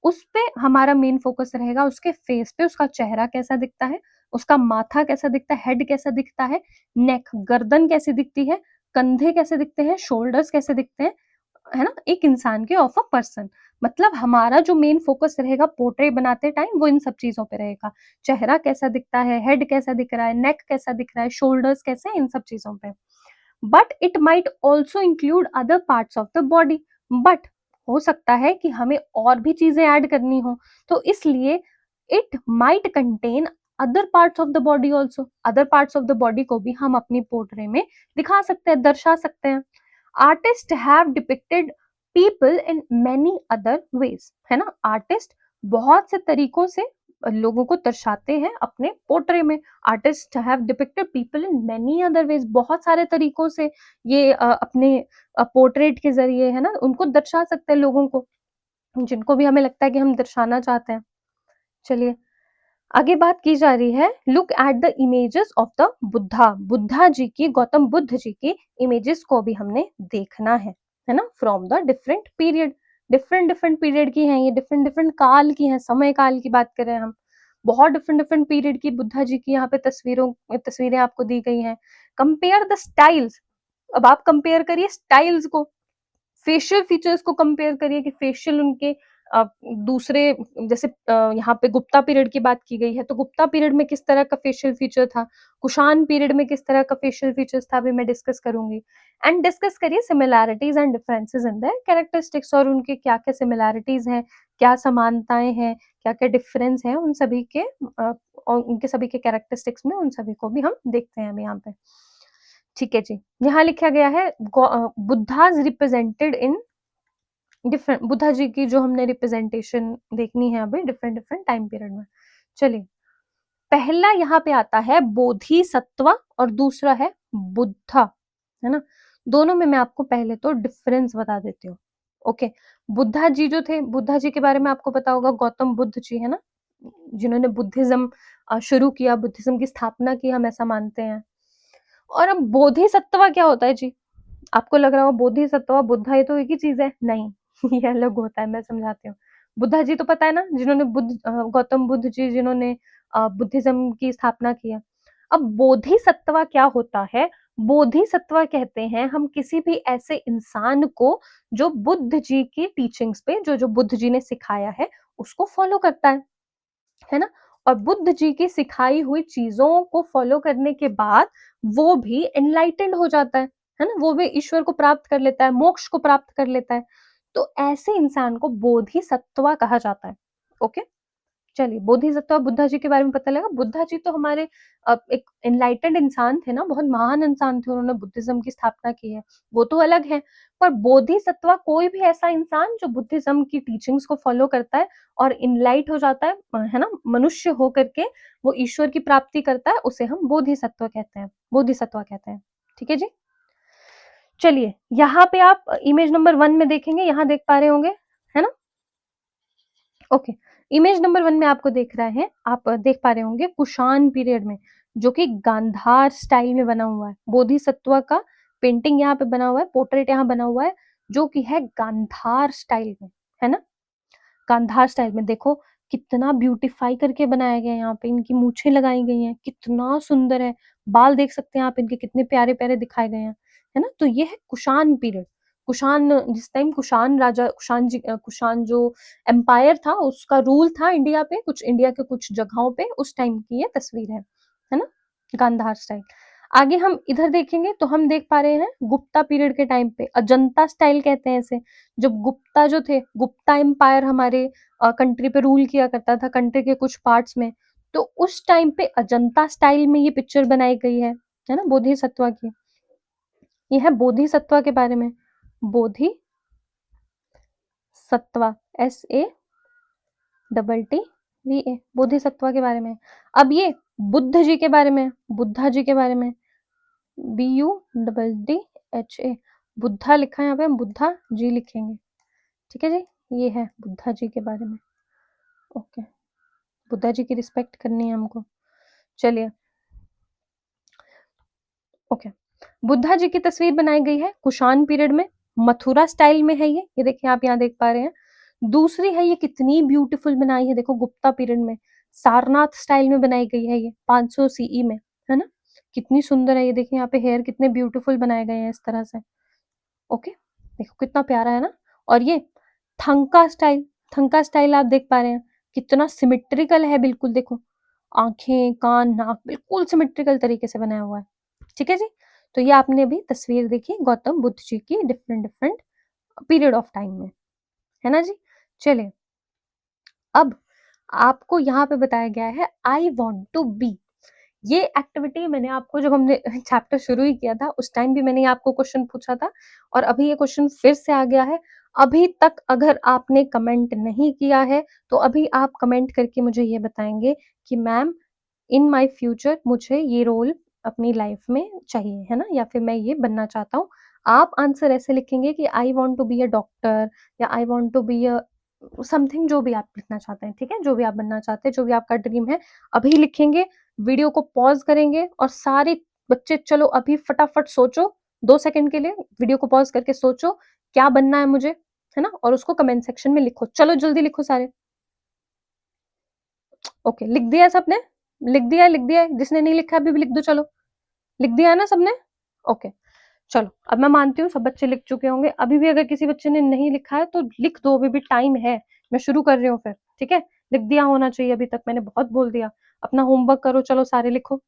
उस पे हमारा मेन फोकस रहेगा, उसके फेस पे, उसका चेहरा कैसा दिखता है, उसका माथा कैसा दिखता है, हेड कैसा दिखता है, नेक गर्दन कैसी दिखती है, कंधे कैसे दिखते हैं, शोल्डर्स कैसे दिखते हैं, है ना, एक इंसान के ऑफ अ पर्सन। मतलब हमारा जो मेन फोकस रहेगा पोर्ट्रेट बनाते टाइम वो इन सब चीजों पे रहेगा। चेहरा कैसा दिखता है, हेड कैसा दिख रहा है, नेक कैसा दिख रहा है, शोल्डर्स कैसे हैं, इन सब चीजों पे। But it might also include other parts of the body. But हो सकता है कि हमें और भी चीजें ऐड करनी हो, तो इसलिए it might contain other parts of the body also. Other parts of the body को भी हम अपनी पोर्ट्रेट में दिखा सकते हैं, दर्शा सकते हैं। Artist have depicted people in many other ways, है ना, आर्टिस्ट बहुत से तरीकों से लोगों को दर्शाते हैं अपने पोर्ट्रेट में। Artist have depicted people in many other ways, बहुत सारे तरीकों से ये अपने पोर्ट्रेट के जरिए, है ना, उनको दर्शा सकते हैं लोगों को, जिनको भी हमें लगता है कि हम दर्शाना चाहते हैं। चलिए आगे बात की जा रही है, look at the images of the Buddha. Buddha ji की, गौतम बुद्ध जी की इमेजेस को भी हमने देखना है ना, from the different period. Different different period की हैं ये, डिफरेंट डिफरेंट काल की हैं, समय काल की बात करें हम, बहुत डिफरेंट डिफरेंट पीरियड की बुद्धा जी की यहाँ पे तस्वीरें आपको दी गई हैं। कंपेयर द स्टाइल्स, अब आप कंपेयर करिए स्टाइल्स को, फेशियल फीचर्स को कंपेयर करिए कि फेशियल उनके दूसरे, जैसे यहाँ पे गुप्ता पीरियड की बात की गई है तो गुप्ता पीरियड में किस तरह का फेशियल फीचर था, कुषाण पीरियड में किस तरह का फेशियल फीचर्स था, अभी मैं डिस्कस करूंगी। एंड डिस्कस करिए similarities and differences in the characteristics, और उनके क्या क्या सिमिलैरिटीज हैं, क्या समानताएं हैं, क्या क्या डिफरेंस है उन सभी के, और उनके सभी के कैरेक्टरिस्टिक्स में, उन सभी को भी हम देखते हैं अभी यहाँ पे। ठीक है जी, यहाँ लिखा गया है Buddha's represented in different, Buddha ji की जो हमने रिप्रेजेंटेशन देखनी है अभी डिफरेंट डिफरेंट टाइम पीरियड में। चलिए पहला यहाँ पे आता है बोधिसत्व और दूसरा है बुद्धा, है ना। दोनों में मैं आपको पहले तो डिफरेंस बता देती हूँ। ओके, बुद्धा जी जो थे, बुद्धा जी के बारे में आपको पता होगा, गौतम बुद्ध जी, है ना, जिन्होंने बुद्धिज्म शुरू किया, बुद्धिज्म की स्थापना की, हम ऐसा मानते हैं। और अब बोधिसत्व क्या होता है जी, आपको लग रहा हो बोधिसत्व बुद्धा ये तो एक ही चीज है, नहीं ये अलग होता है, मैं समझाती हूँ। बुद्धा जी तो पता है ना, जिन्होंने गौतम बुद्ध जी जिन्होंने बुद्धिज्म की स्थापना की है। अब बोधिसत्व क्या होता है, बोधिसत्व कहते हैं हम किसी भी ऐसे इंसान को जो बुद्ध जी की टीचिंग्स पे, जो जो बुद्ध जी ने सिखाया है उसको फॉलो करता है ना। और बुद्ध जी की सिखाई हुई चीजों को फॉलो करने के बाद वो भी एनलाइटेंड हो जाता है ना, वो भी ईश्वर को प्राप्त कर लेता है, मोक्ष को प्राप्त कर लेता है। तो ऐसे इंसान को बोधिसत्व कहा जाता है। ओके, चलिए बोधिसत्व बुद्धा जी के बारे में पता लगा। बुद्धा जी तो हमारे एक एनलाइटेंड इंसान थे ना, बहुत महान इंसान थे, उन्होंने बुद्धिज्म की स्थापना की है, वो तो अलग है। पर बोधिसत्व कोई भी ऐसा इंसान जो बुद्धिज्म की टीचिंग्स को फॉलो करता है और इनलाइट हो जाता है ना, मनुष्य हो करके वो ईश्वर की प्राप्ति करता है, उसे हम बोधिसत्व कहते हैं, बोधिसत्व कहते हैं। ठीक है जी, चलिए यहाँ पे आप इमेज नंबर 1 में देखेंगे, यहाँ देख पा रहे होंगे, है ना। ओके, इमेज नंबर 1 में आपको देख रहा है, आप देख पा रहे होंगे कुषाण पीरियड में, जो कि गांधार स्टाइल में बना हुआ है, बोधिसत्व का पेंटिंग यहाँ पे बना हुआ है, पोर्ट्रेट यहाँ बना हुआ है, जो कि है गांधार स्टाइल में, है ना। गांधार स्टाइल में देखो कितना ब्यूटीफाई करके बनाया गया है, यहाँ पे इनकी मूछें लगाई गई हैं, कितना सुंदर है, बाल देख सकते हैं आप इनके कितने प्यारे प्यारे दिखाए गए हैं, है ना। तो ये है कुषाण पीरियड, कुषाण, जिस टाइम कुषाण राजा, कुषाण जो एम्पायर था उसका रूल था इंडिया पे, कुछ इंडिया के कुछ जगहों पे, उस टाइम की ये तस्वीर है ना, गांधार स्टाइल। आगे हम इधर देखेंगे तो हम देख पा रहे हैं गुप्ता पीरियड के टाइम पे, अजंता स्टाइल कहते हैं इसे। जब गुप्ता जो थे, गुप्ता एम्पायर हमारे कंट्री पे रूल किया करता था, कंट्री के कुछ पार्ट्स में, तो उस टाइम पे अजंता स्टाइल में ये पिक्चर बनाई गई है ना, बोधिसत्व की। ये है बोधिसत्व के बारे में, बोधिसत्व, SATT, BA बोधिसत्व के बारे में। अब ये बुद्ध जी के बारे में, बुद्धा जी के बारे में, BUDDHA बुद्धा लिखा है यहाँ पे, हम बुद्धा जी लिखेंगे, ठीक है जी। ये है बुद्धा जी के बारे में, ओके। बुद्धा जी की रिस्पेक्ट करनी है हमको। चलिए, ओके। बुद्धा जी की तस्वीर बनाई गई है कुषाण पीरियड में, मथुरा स्टाइल में है ये देखिए आप यहाँ देख पा रहे हैं। दूसरी है ये कितनी ब्यूटीफुल बनाई है, देखो गुप्ता पीरियड में, सारनाथ स्टाइल में बनाई गई है ये 500 सीई में, है ना। कितनी सुंदर है ये, देखिए यहाँ पे हेयर कितने ब्यूटीफुल बनाए गए हैं इस तरह से, ओके। देखो कितना प्यारा है ना। और ये थंका स्टाइल, थंका स्टाइल आप देख पा रहे हैं, कितना सिमेट्रिकल है बिल्कुल, देखो आंखें, कान, नाक बिल्कुल सिमेट्रिकल तरीके से बनाया हुआ है, ठीक है जी। तो ये आपने अभी तस्वीर देखी गौतम बुद्ध जी की different different period of time में, है ना जी। चलिए, अब आपको यहाँ पे बताया गया है आई वॉन्ट टू बी। ये एक्टिविटी मैंने आपको, जब हमने चैप्टर शुरू ही किया था उस टाइम भी मैंने आपको क्वेश्चन पूछा था, और अभी ये क्वेश्चन फिर से आ गया है। अभी तक अगर आपने कमेंट नहीं किया है तो अभी आप कमेंट करके मुझे ये बताएंगे कि मैम इन माय फ्यूचर मुझे ये रोल अपनी लाइफ में चाहिए, है ना, या फिर मैं ये बनना चाहता हूँ। आप आंसर ऐसे लिखेंगे कि I want to be a doctor, या I want to be a something, जो भी आप लिखना चाहते हैं, ठीक है, जो भी आप बनना चाहते हैं, जो भी आपका ड्रीम है, अभी लिखेंगे। वीडियो को पॉज करेंगे और सारे बच्चे चलो अभी फटाफट सोचो, 2 सेकंड के लिए वीडियो को पॉज करके सोचो क्या बनना है मुझे, है ना, और उसको कमेंट सेक्शन में लिखो। चलो जल्दी लिखो सारे। ओके, लिख दिया सबने? लिख दिया, लिख दिया। जिसने नहीं लिखा अभी भी लिख दो, चलो। लिख दिया है ना सबने? ओके, चलो अब मैं मानती हूँ सब बच्चे लिख चुके होंगे। अभी भी अगर किसी बच्चे ने नहीं लिखा है तो लिख दो, अभी भी टाइम है। मैं शुरू कर रही हूँ फिर, ठीक है। लिख दिया होना चाहिए, अभी तक मैंने बहुत बोल दिया। अपना होमवर्क करो, चलो सारे लिखो।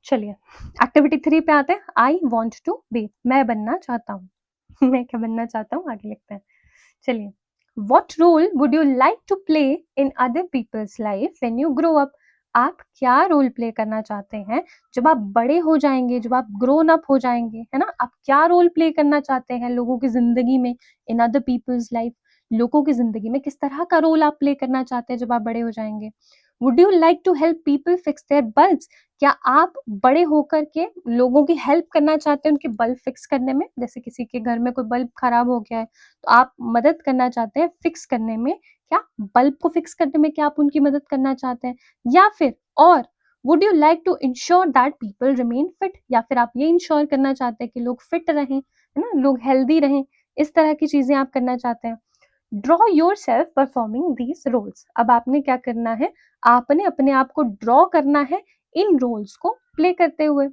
चलिए, एक्टिविटी 3 पे आते हैं। आई वॉन्ट टू बी, मैं बनना चाहता हूँ। मैं क्या बनना चाहता हूँ, आगे लिखते हैं। चलिए, what role would you like to play in other people's life when you grow up. आप क्या रोल प्ले करना चाहते हैं जब आप बड़े हो जाएंगे, जब आप ग्रोन अप हो जाएंगे, है ना। आप क्या रोल प्ले करना चाहते हैं लोगों की जिंदगी में, इन अदर पीपल्स लाइफ, लोगों की जिंदगी में किस तरह का रोल आप प्ले करना चाहते हैं जब आप बड़े हो जाएंगे। Would you like to help people fix their bulbs, क्या आप बड़े होकर के लोगों की हेल्प करना चाहते हैं उनके बल्ब फिक्स करने में। जैसे किसी के घर में कोई बल्ब खराब हो गया है तो आप मदद करना चाहते हैं फिक्स करने में, क्या बल्ब को फिक्स करने में क्या आप उनकी मदद करना चाहते हैं। या फिर और would you like to ensure that people remain fit, या फिर आप ये इंश्योर करना चाहते हैं कि लोग फिट रहें, है ना, लोग हेल्दी रहें। इस तरह की चीजें आप करना चाहते हैं। Draw yourself performing these roles, अब आपने क्या करना है, आपने अपने आप को ड्रॉ करना है इन रोल्स को प्ले करते हुए।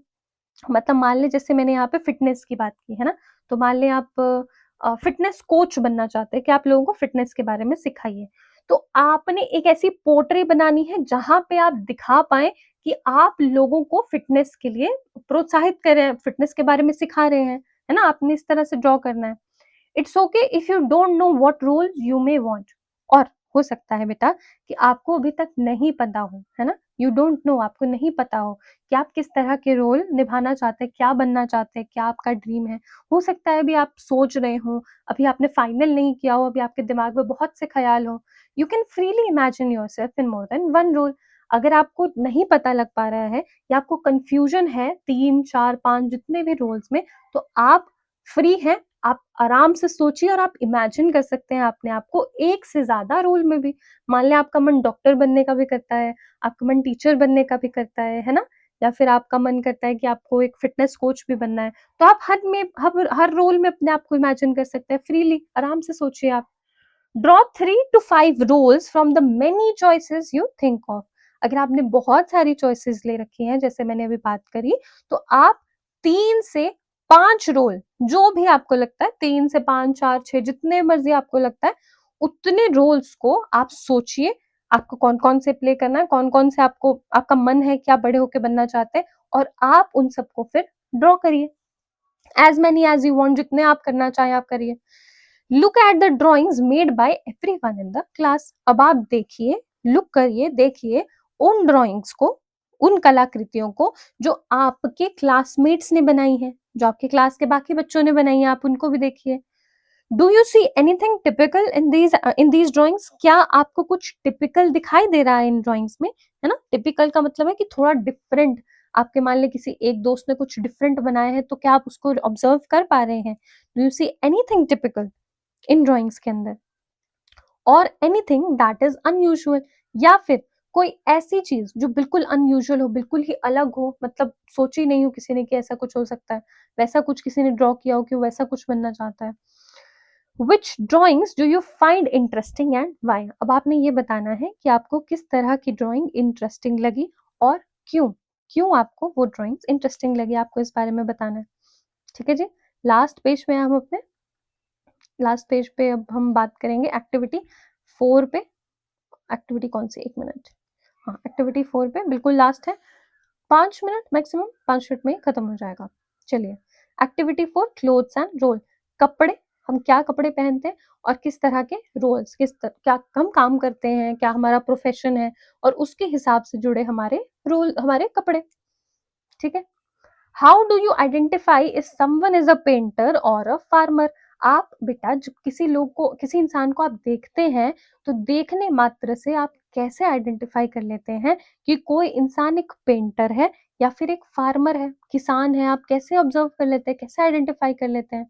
मतलब मान ले जैसे मैंने यहाँ पे फिटनेस की बात की है ना, तो मान ले आप फिटनेस कोच बनना चाहते हैं कि आप लोगों को फिटनेस के बारे में सिखाइए। तो आपने एक ऐसी पोर्ट्रे बनानी है जहां पे आप दिखा पाए कि आप लोगों को फिटनेस के लिए प्रोत्साहित कर रहे हैं, फिटनेस के बारे में सिखा रहे हैं, है ना। आपने इस तरह से ड्रॉ करना है। It's okay if you don't know what role you may want. और हो सकता है बेटा कि आपको अभी तक नहीं पता हो, है ना, यू डोंट नो, आपको नहीं पता हो कि आप किस तरह के रोल निभाना चाहते हैं, क्या बनना चाहते हैं, क्या आपका ड्रीम है। हो सकता है अभी आप सोच रहे हो, अभी आपने फाइनल नहीं किया हो, अभी आपके दिमाग में बहुत से ख्याल हो। You can freely imagine yourself in more than one role. अगर आपको नहीं पता लग पा रहा है या आपको कंफ्यूजन है 3 4 5 जितने भी रोल्स में, तो आप फ्री हैं, आप आराम से सोचिए और आप इमेजिन कर सकते हैं अपने आप को एक से ज्यादा रोल में भी। मान लें आपका मन डॉक्टर बनने का भी करता है, आपका मन टीचर बनने का भी करता है ना, या फिर आपका मन करता है कि आपको एक फिटनेस कोच भी बनना है, तो आप हर रोल में अपने आप को इमेजिन कर सकते हैं फ्रीली, आराम से सोचिए आप। Draw 3 to 5 roles from the many choices you think of. अगर आपने बहुत सारी चॉइसेस ले रखी हैं जैसे मैंने अभी बात करी, तो आप 3 से 5 रोल, जो भी आपको लगता है, 3 से 5 4 6 जितने मर्जी आपको लगता है उतने रोल्स को आप सोचिए। आपको कौन कौन से प्ले करना है, कौन कौन से आपको आपका मन है क्या बड़े होके बनना चाहते हैं, और आप उन सबको फिर ड्रॉ करिए। As many as you want, जितने आप करना चाहें आप करिए। Look at the drawings made by everyone in the class. अब आप देखिए, लुक करिए, देखिए उन ड्रॉइंग्स को, उन कलाकृतियों को जो आपके क्लासमेट्स ने बनाई है, जो आपके क्लास के बाकी बच्चों ने बनाई है, आप उनको भी देखिए। Do you see anything typical in these drawings? क्या आपको कुछ टिपिकल दिखाई दे रहा है इन ड्राइंग्स में? है ना, टिपिकल का मतलब है कि थोड़ा डिफरेंट। आपके मान ले किसी एक दोस्त ने कुछ डिफरेंट बनाया है, तो क्या आप उसको ऑब्जर्व कर पा रहे हैं? Do you see anything typical in drawings के अंदर, और एनीथिंग दैट इज अनयूजुअल, या फिर कोई ऐसी चीज जो बिल्कुल अनयूजुअल हो, बिल्कुल ही अलग हो, मतलब सोची नहीं हो किसी ने कि ऐसा कुछ हो सकता है, वैसा कुछ किसी ने ड्रॉ किया हो कि वो वैसा कुछ बनना चाहता है। Which drawings do you find interesting and why? अब आपने ये बताना है कि आपको किस तरह की ड्राइंग इंटरेस्टिंग लगी और क्यों। क्यों आपको वो ड्राइंग्स इंटरेस्टिंग लगी, आपको इस बारे में बताना है। ठीक है जी। लास्ट पेज में हम अपने लास्ट पेज पे अब हम बात करेंगे एक्टिविटी 4 पे। एक्टिविटी कौन सी, 1 मिनट। हाँ, एक्टिविटी 4 पे बिल्कुल लास्ट है, 5 मिनट मैक्सिमम, 5 मिनट में खत्म हो जाएगा। चलिए, एक्टिविटी 4, क्लोथ्स एंड रोल। कपड़े, हम क्या कपड़े पहनते हैं और किस तरह के रोल्स, क्या हम काम करते हैं, क्या हमारा प्रोफेशन है, और उसके हिसाब से जुड़े हमारे रोल, हमारे कपड़े। ठीक है। How do you identify if someone is a painter और अ फार्मर? आप बेटा जब किसी लोग को, किसी इंसान को आप देखते हैं, तो देखने मात्र से आप कैसे आइडेंटिफाई कर लेते हैं कि कोई इंसान एक पेंटर है या फिर एक फार्मर है, किसान है? आप कैसे ऑब्जर्व कर लेते हैं, कैसे आइडेंटिफाई कर लेते हैं?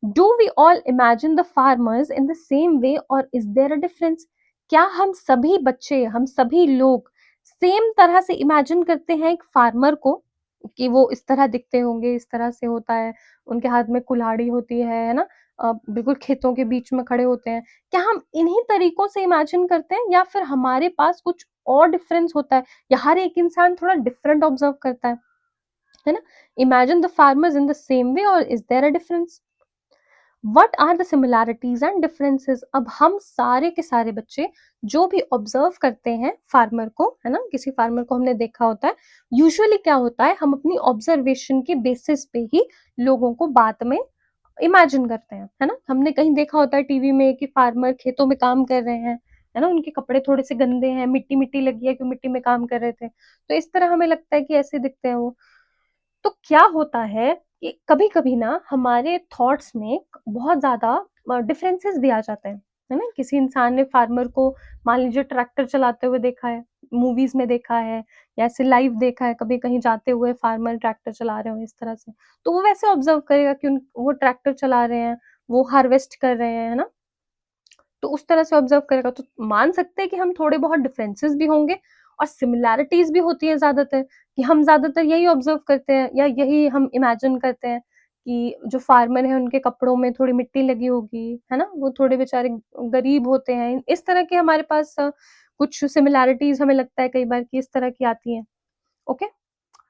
Do we all imagine the farmers in the same way और इज देयर अ डिफरेंस? क्या हम सभी बच्चे, हम सभी लोग सेम तरह से इमेजिन करते हैं एक फार्मर को, कि वो इस तरह दिखते होंगे, इस तरह से होता है, उनके हाथ में कुल्हाड़ी होती है ना, बिल्कुल खेतों के बीच में खड़े होते हैं? क्या हम इन्हीं तरीकों से इमेजिन करते हैं, या फिर हमारे पास कुछ और डिफरेंस होता है, या हर एक इंसान थोड़ा डिफरेंट ऑब्जर्व करता है ना? Imagine the farmers in the same way और is there a difference? What are the similarities and differences? अब हम सारे के सारे बच्चे जो भी ऑब्जर्व करते हैं फार्मर को, है ना, किसी फार्मर को हमने देखा होता है, यूजुअली क्या होता है, हम अपनी ऑब्जर्वेशन के बेसिस पे ही लोगों को बाद में इमेजिन करते हैं, है ना। हमने कहीं देखा होता है टीवी में कि फार्मर खेतों में काम कर रहे हैं, है ना, उनके कपड़े थोड़े से गंदे हैं, मिट्टी मिट्टी लगी है कि मिट्टी में काम कर रहे थे, तो इस तरह हमें लगता है कि ऐसे दिखते हैं वो। तो क्या होता है कि कभी-कभी ना हमारे थॉट्स में बहुत ज़्यादा डिफरेंसेस भी आ जाते हैं, है ना? किसी इंसान ने फार्मर को मान लीजिए ट्रैक्टर चलाते हुए देखा है, मूवीज़ में देखा है, या ऐसे लाइव देखा है कभी कहीं जाते हुए फार्मर ट्रैक्टर चला रहे हो इस तरह से, तो वो वैसे ऑब्जर्व करेगा कि वो ट्रैक्टर चला रहे हैं, वो हार्वेस्ट कर रहे हैं, है ना? तो उस तरह से ऑब्जर्व करेगा, तो मान सकते हैं कि हम थोड़े बहुत डिफरेंसेस भी होंगे और सिमिलैरिटीज भी होती है ज्यादातर, कि हम ज्यादातर यही ऑब्जर्व करते हैं या यही हम इमेजिन करते हैं कि जो फार्मर है उनके कपड़ों में थोड़ी मिट्टी लगी होगी, है ना, वो थोड़े बेचारे गरीब होते हैं, इस तरह के हमारे पास कुछ सिमिलैरिटीज हमें लगता है कई बार कि इस तरह की आती हैं। ओके,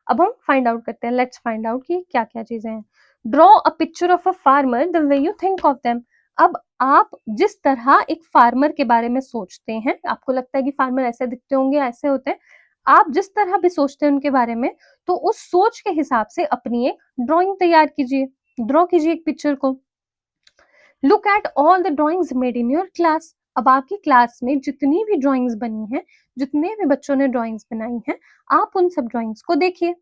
अब हम फाइंड आउट करते हैं, लेट्स फाइंड आउट कि क्या क्या चीजें हैं। Draw a picture of a farmer the way you think of them. अब आप जिस तरह एक फार्मर के बारे में सोचते हैं, आपको लगता है कि फार्मर ऐसे दिखते होंगे, ऐसे होते हैं, आप जिस तरह भी सोचते हैं उनके बारे में, तो उस सोच के हिसाब से अपनी एक ड्राइंग तैयार कीजिए, ड्रॉ कीजिए एक पिक्चर को। Look at all the drawings made in your class. अब आपकी क्लास में जितनी भी ड्राइंग्स बनी हैं, जितने भी बच्चों ने ड्राइंग्स बनाई हैं, आप उन सब ड्राइंग्स को देखिए,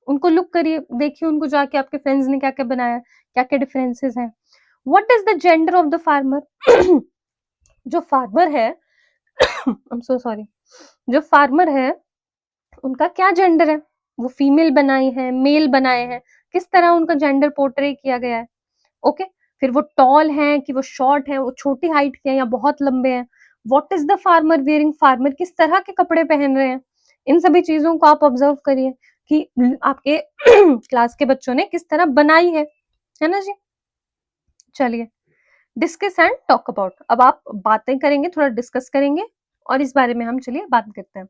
उनको लुक करिए, देखिए उनको जाके आपके फ्रेंड्स ने क्या-क्या बनाया, क्या-क्या डिफरेंसेस हैं। What is the gender of the farmer? जो फार्मर है, आई एम सो सॉरी, जो फार्मर है उनका क्या जेंडर है? वो फीमेल बनाई है, मेल बनाए हैं, किस तरह उनका जेंडर पोर्ट्रे किया गया है? ओके, फिर वो टॉल हैं कि वो शॉर्ट हैं, वो छोटी हाइट के हैं या बहुत लंबे हैं? What is the farmer wearing? Farmer किस तरह के कपड़े पहन रहे हैं? इन सभी चीजों को आप ऑब्जर्व करिए कि आपके क्लास के बच्चों ने किस तरह बनाई है ना जी? चलिए, डिस्कस एंड टॉक अबाउट। अब आप बातें करेंगे, थोड़ा डिस्कस करेंगे, और इस बारे में हम चलिए बात करते हैं।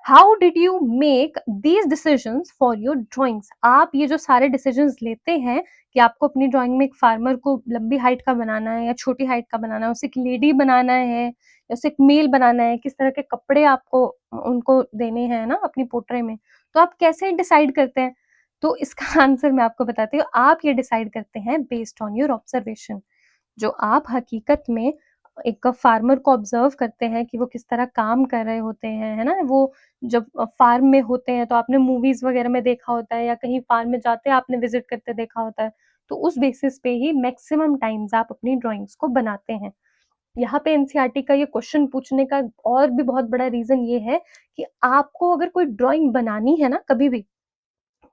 How did you make these decisions for your drawings? आप ये जो सारे डिसीजंस लेते हैं कि आपको अपनी ड्राइंग में एक फार्मर को लंबी हाइट का बनाना है या छोटी हाइट का बनाना है, उसे एक लेडी बनाना है या उसे एक मेल बनाना है, किस तरह के कपड़े आपको उनको देने हैं ना अपनी पोर्ट्रे में, तो आप कैसे डिसाइड करते हैं? तो इसका आंसर मैं आपको बताती हूँ, आप ये डिसाइड करते हैं बेस्ड ऑन योर ऑब्जर्वेशन। जो आप हकीकत में एक फार्मर को ऑब्जर्व करते हैं कि वो किस तरह काम कर रहे होते हैं, है ना? वो जब फार्म में होते हैं, तो आपने मूवीज़ वगैरह में देखा होता है या कहीं फार्म में जाते आपने विज़िट करते देखा होता है। तो उस बेसिस पे ही मैक्सिमम टाइम्स आप अपनी ड्राइंग्स को बनाते हैं। यहाँ पे एनसीईआरटी का ये क्वेश्चन पूछने का और भी बहुत बड़ा रीज़न ये है कि आपको अगर कोई ड्राइंग बनानी है ना कभी भी,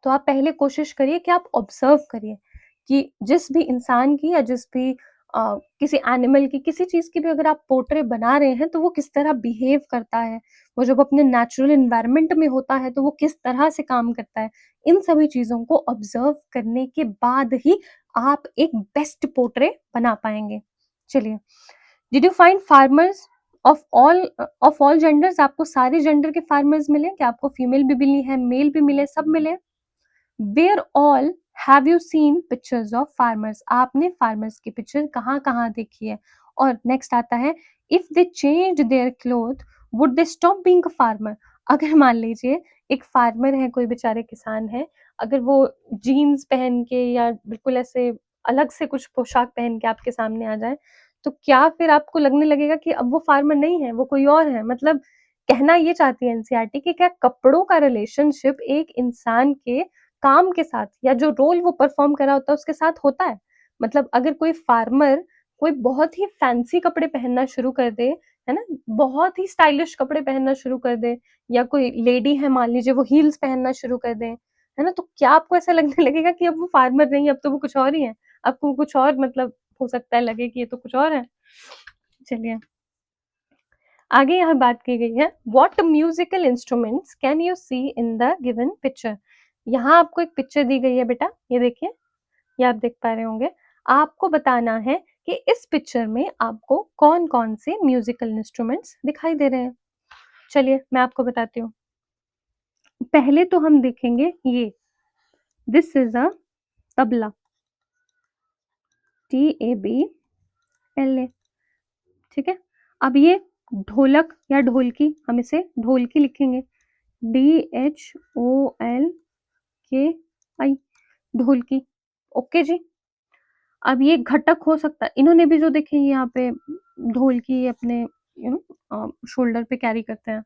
तो आप पहले कोशिश करिए कि आप ऑब्ज़र्व करिए कि जिस भी इंसान की या जिस भी किसी एनिमल की, किसी चीज़ की भी अगर आप पोर्ट्रेट बना रहे हैं, तो वो किस तरह बिहेव करता है। वो जब अपने नेचुरल एनवायरनमेंट में होता है, तो वो किस तरह से काम करता है। इन सभी चीज़ों को ऑब्ज़र्व करने के बाद ही आप एक बेस्ट पोर्ट्रेट बना पाएँगे। चलिए, did you find farmers of all genders? आपको सारे जेंडर के फार्मर्स मिले? क्या आपको फीमेल भी मिली है, मेल भी मिले, सब मिले? Were all have you seen pictures of farmers? आपने फार्मर्स की पिक्चर कहाँ-कहाँ देखी है? और नेक्स्ट आता है, if they changed their cloth would they stop being a farmer? अगर मान लीजिए एक फार्मर है, कोई बेचारे किसान हैं, अगर वो जीन्स पहन के या बिल्कुल ऐसे अलग से कुछ पोशाक पहन के आपके सामने आ जाएँ, तो क्या फिर आपको लगने लगेगा कि अब वो फार्मर नहीं है, वो कोई और है? मतलब कहना ये चाहती है एनसीईआरटी कि क्या कपड़ों का रिलेशनशिप एक इंसान के काम के साथ या जो रोल वो परफॉर्म कर रहा होता है उसके साथ होता है। मतलब अगर कोई फार्मर कोई बहुत ही फैंसी कपड़े पहनना शुरू कर दे, है ना? बहुत ही स्टाइलिश कपड़े पहनना शुरू कर दे या कोई लेडी है मान लीजिए वो हील्स पहनना शुरू कर दे, है ना? तो क्या आपको ऐसा लगने लगेगा कि अब वो फार्मर नहीं है, अब तो वो कुछ और ही है? आपको कुछ और मतलब हो सकता है लगे कि ये तो कुछ और है। चलिए, आगे यहाँ बात की गई है, what musical instruments can you see in the given picture? यहाँ आपको एक पिक्चर दी गई है बेटा, ये देखिए, ये आप देख पा रहे होंगे। आपको बताना है कि इस पिक्चर में आपको कौन-कौन से म्यूजिकल इंस्ट्रूमेंट्स दिखाई दे रहे हैं। चलिए, मैं आपको बताती हूँ। पहले तो हम देखेंगे ये, this is a tabla, TABLA, ठीक है? अब ये ढोलक या ढोलकी, हम इसे ढोलकी लिखेंगे, DHOLKI, ढोलकी। ओके जी। अब ये घटक हो सकता है, इन्होंने भी जो देखे यहाँ पे ढोलकी अपने शोल्डर पे कैरी करते हैं।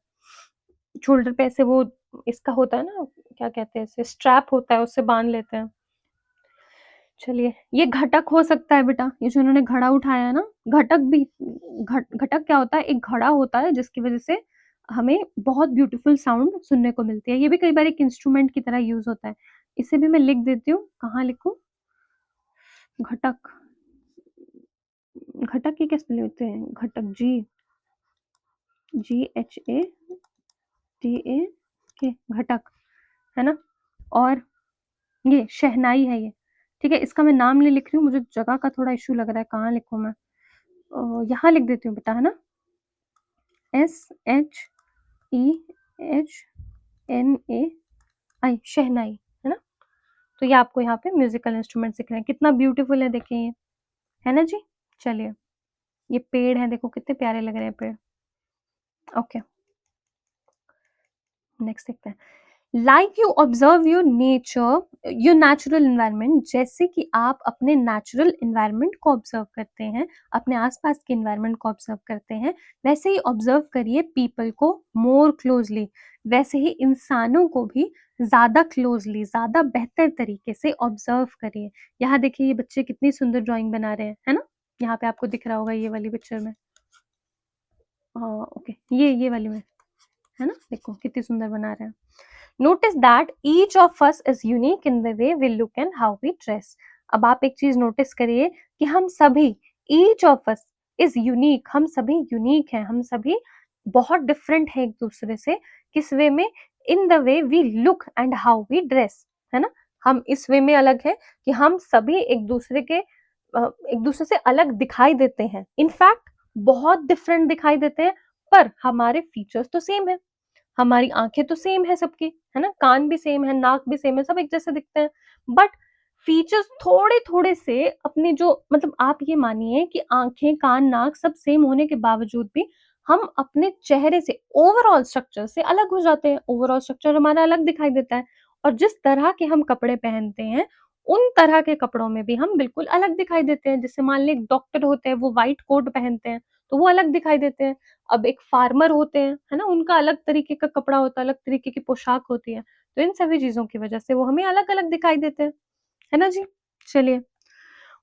शोल्डर पे ऐसे वो इसका होता है ना, क्या कहते हैं इसे, स्ट्रैप होता है, उससे बाँध लेते हैं। चलिए, ये घटक हो सकता है बेटा, ये जो इन्होंने घड़ा उठाया है ना, घटक भी घटक क्या होता है, एक घड़ा होता है जिसकी वज़ह से हमें बहुत ब्यूटीफुल साउंड सुनने को मिलती है। ये भी कई बार एक इंस्ट्रूमेंट की तरह यूज़ होता है। इसे भी मैं लिख देती हूँ, कहाँ लिखूँ? घटक, घटक की क्या स्पेलिंग होते हैं? घटक, GHATAK, घटक, है ना? और ये शहनाई है ये, ठीक है? इसका मैं नाम नहीं लिख रही हूँ, मुझे जगह का थोड़ा इश्यू लग रहा है, कहाँ लिखूँ मैं? यहाँ लिख देती हूँ बेटा, है ना? SHEHNAI, शहनाई, है ना? तो ये आपको यहाँ पे म्यूज़िकल इंस्ट्रूमेंट्स दिख रहे हैं, कितना ब्यूटीफुल है देखिए ये, है ना जी? चलिए, ये पेड़ हैं, देखो कितने प्यारे लग रहे हैं पेड़। ओके, नेक्स्ट देखते हैं। Like you observe your nature, your natural environment, जैसे कि आप अपने नेचुरल एनवायरनमेंट को ऑब्जर्व करते हैं, अपने आसपास के एनवायरनमेंट को ऑब्जर्व करते हैं, वैसे ही ऑब्जर्व करिए पीपल को मोर क्लोजली, वैसे ही इंसानों को भी ज़्यादा क्लोजली, ज़्यादा बेहतर तरीके से ऑब्जर्व करिए। यहाँ देखिए ये बच्चे कितनी सुंदर ड्राइंग बना रहे हैं, है ना? यहाँ पे आपको दिख रहा होगा ये वाली पिक्चर में। हाँ, ओके, ये वाली में, है ना? देखो कितनी सुंदर बना रहे हैं। Notice that each of us is unique in the way we look and how we dress. अब आप एक चीज नोटिस करिए कि हम सभी, each of us is unique, हम सभी यूनिक हैं, हम सभी बहुत डिफरेंट हैं एक दूसरे से। किस वे में? In the way we look and how we dress, है ना? हम इस वे में अलग है कि हम सभी एक दूसरे के एक दूसरे से अलग दिखाई देते हैं, इनफैक्ट बहुत डिफरेंट दिखाई देते हैं, पर हमारे फीचर्स तो सेम है। हमारी आँखें तो सेम है सबकी, है ना? कान भी सेम है, नाक भी सेम है, सब एक जैसे दिखते हैं। बट फीचर्स थोड़े-थोड़े से अपने जो, मतलब आप ये मानिए कि आँखें, कान, नाक सब सेम होने के बावजूद भी हम अपने चेहरे से, ओवरऑल स्ट्रक्चर से अलग हो जाते हैं। ओवरऑल स्ट्रक्चर हमारा अलग दिखाई देता है और जिस तरह के हम कपड़े पहनते हैं, उन तरह के कपड़ों में भी हम बिल्कुल अलग दिखाई देते हैं। जैसे मान लें एक डॉक्टर होते हैं, वो व्हाइट कोट पहनते हैं, तो वो अलग दिखाई देते हैं। अब एक फार्मर होते हैं, है ना? उनका अलग तरीके का कपड़ा होता है, अलग तरीके की पोशाक होती है। तो इन सभी चीज़ों की वजह से वो हमें अलग-अलग दिखाई देते हैं, है ना जी? चलिए,